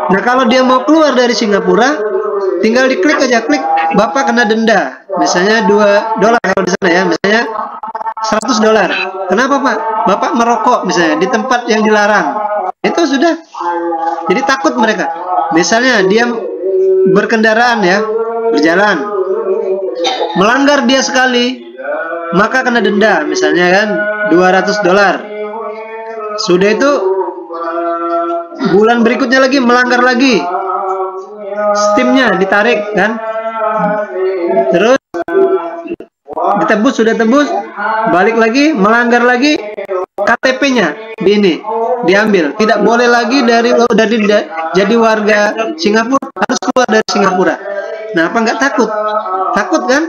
Nah kalau dia mau keluar dari Singapura, tinggal diklik aja, klik, Bapak kena denda. Misalnya $2 kalau di sana ya, misalnya $100. Kenapa Pak? Bapak merokok misalnya di tempat yang dilarang. Itu sudah. Jadi takut mereka. Misalnya dia berkendaraan ya, berjalan, melanggar dia sekali, maka kena denda misalnya kan $200. Sudah itu bulan berikutnya lagi melanggar lagi, SIM-nya ditarik kan, terus ditebus, sudah tebus, balik lagi melanggar lagi, KTP-nya diambil, tidak boleh lagi dari jadi warga Singapura, harus keluar dari Singapura. Nah apa nggak takut? Takut kan?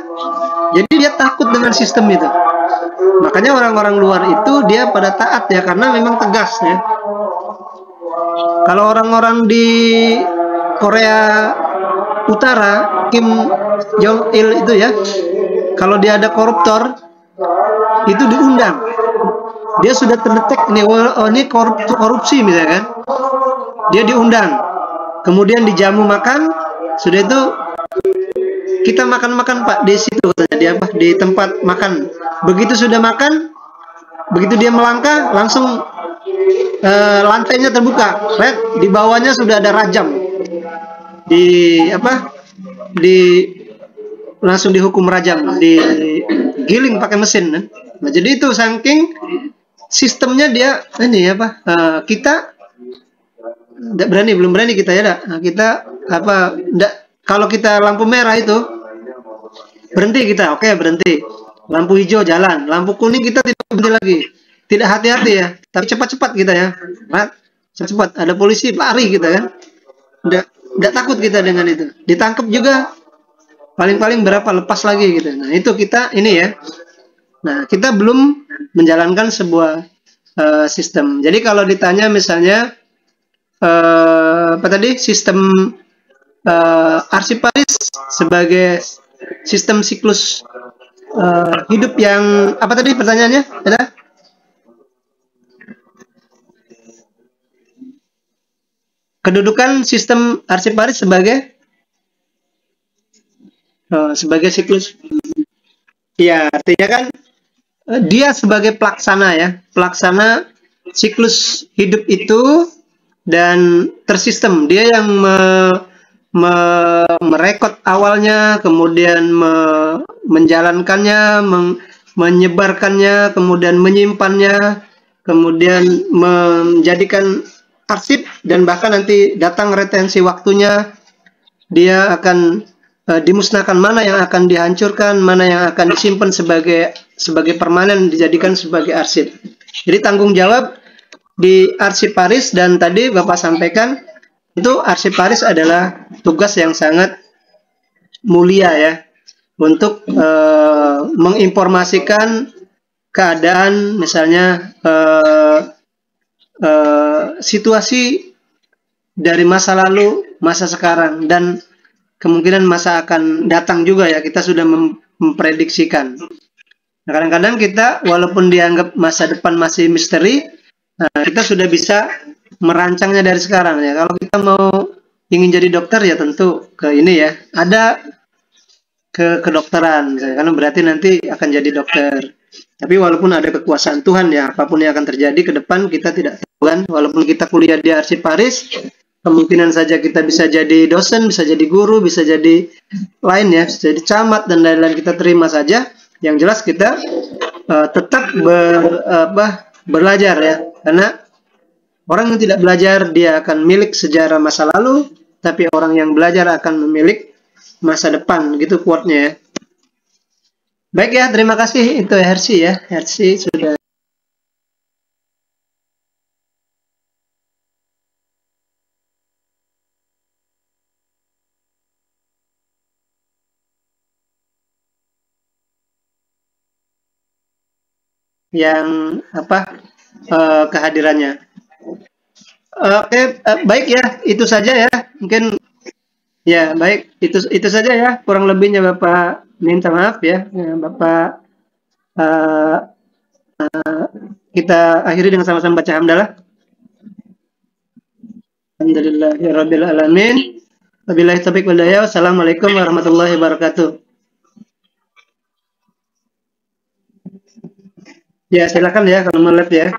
Jadi dia takut dengan sistem itu. Makanya orang-orang luar itu dia pada taat ya, karena memang tegas ya. Kalau orang-orang di Korea Utara, Kim Jong Il itu ya, kalau dia ada koruptor itu diundang. Dia sudah terdetek ini korupsi misalnya kan, dia diundang, kemudian dijamu makan. Sudah itu kita makan Pak di situ katanya, dia di tempat makan. Begitu sudah makan, begitu dia melangkah langsung lantainya terbuka, di bawahnya sudah ada rajam, langsung dihukum rajam, digiling pakai mesin kan. Nah jadi itu saking sistemnya dia ini kita belum berani kita ya, kita kalau kita lampu merah itu berhenti kita, oke berhenti. Lampu hijau jalan, lampu kuning kita tidak berhenti lagi, tidak hati-hati ya, tapi cepat-cepat kita ya, cepat. Ada polisi lari kita kan, tidak takut kita dengan itu. Ditangkap juga paling-paling berapa lepas lagi gitu. Nah itu kita ini ya. Nah kita belum menjalankan sebuah sistem. Jadi kalau ditanya misalnya apa tadi sistem arsiparis sebagai sistem siklus hidup yang apa tadi pertanyaannya? Ada? Kedudukan sistem arsiparis sebagai siklus. Ya, artinya kan dia sebagai pelaksana ya, pelaksana siklus hidup itu dan tersistem. Dia yang merekod awalnya, kemudian menjalankannya, menyebarkannya, kemudian menyimpannya, kemudian menjadikan arsip dan bahkan nanti datang retensi waktunya, dia akan dimusnahkan, mana yang akan dihancurkan, mana yang akan disimpan sebagai permanen, dijadikan sebagai arsip. Jadi tanggung jawab di arsiparis, dan tadi Bapak sampaikan itu arsiparis adalah tugas yang sangat mulia ya, untuk menginformasikan keadaan misalnya situasi dari masa lalu, masa sekarang, dan kemungkinan masa akan datang juga ya, kita sudah memprediksikan. Nah, kadang-kadang kita walaupun dianggap masa depan masih misteri, kita sudah bisa merancangnya dari sekarang ya. Kalau kita mau ingin jadi dokter ya tentu ke ini ya, ada ke kedokteran, karena berarti nanti akan jadi dokter. Tapi walaupun ada kekuasaan Tuhan ya, apapun yang akan terjadi ke depan kita tidak tahu kan. Walaupun kita kuliah di arsiparis, kemungkinan saja kita bisa jadi dosen, bisa jadi guru, bisa jadi lain ya, bisa jadi camat dan lain-lain, kita terima saja. Yang jelas kita tetap belajar ya, karena orang yang tidak belajar dia akan milik sejarah masa lalu, tapi orang yang belajar akan memiliki masa depan, gitu quote-nya ya. Baik ya, terima kasih itu Hersi ya, Hersi sudah. Yang apa kehadirannya. Oke, baik ya, itu saja ya. Mungkin ya baik, itu saja ya. Kurang lebihnya Bapak minta maaf ya, Bapak. Kita akhiri dengan sama-sama baca hamdalah. Alhamdulillahirabbil alamin. Wabillahi taufiq wal hidayah. Wassalamualaikum warahmatullahi wabarakatuh. Ya, silakan ya kalau mau live ya.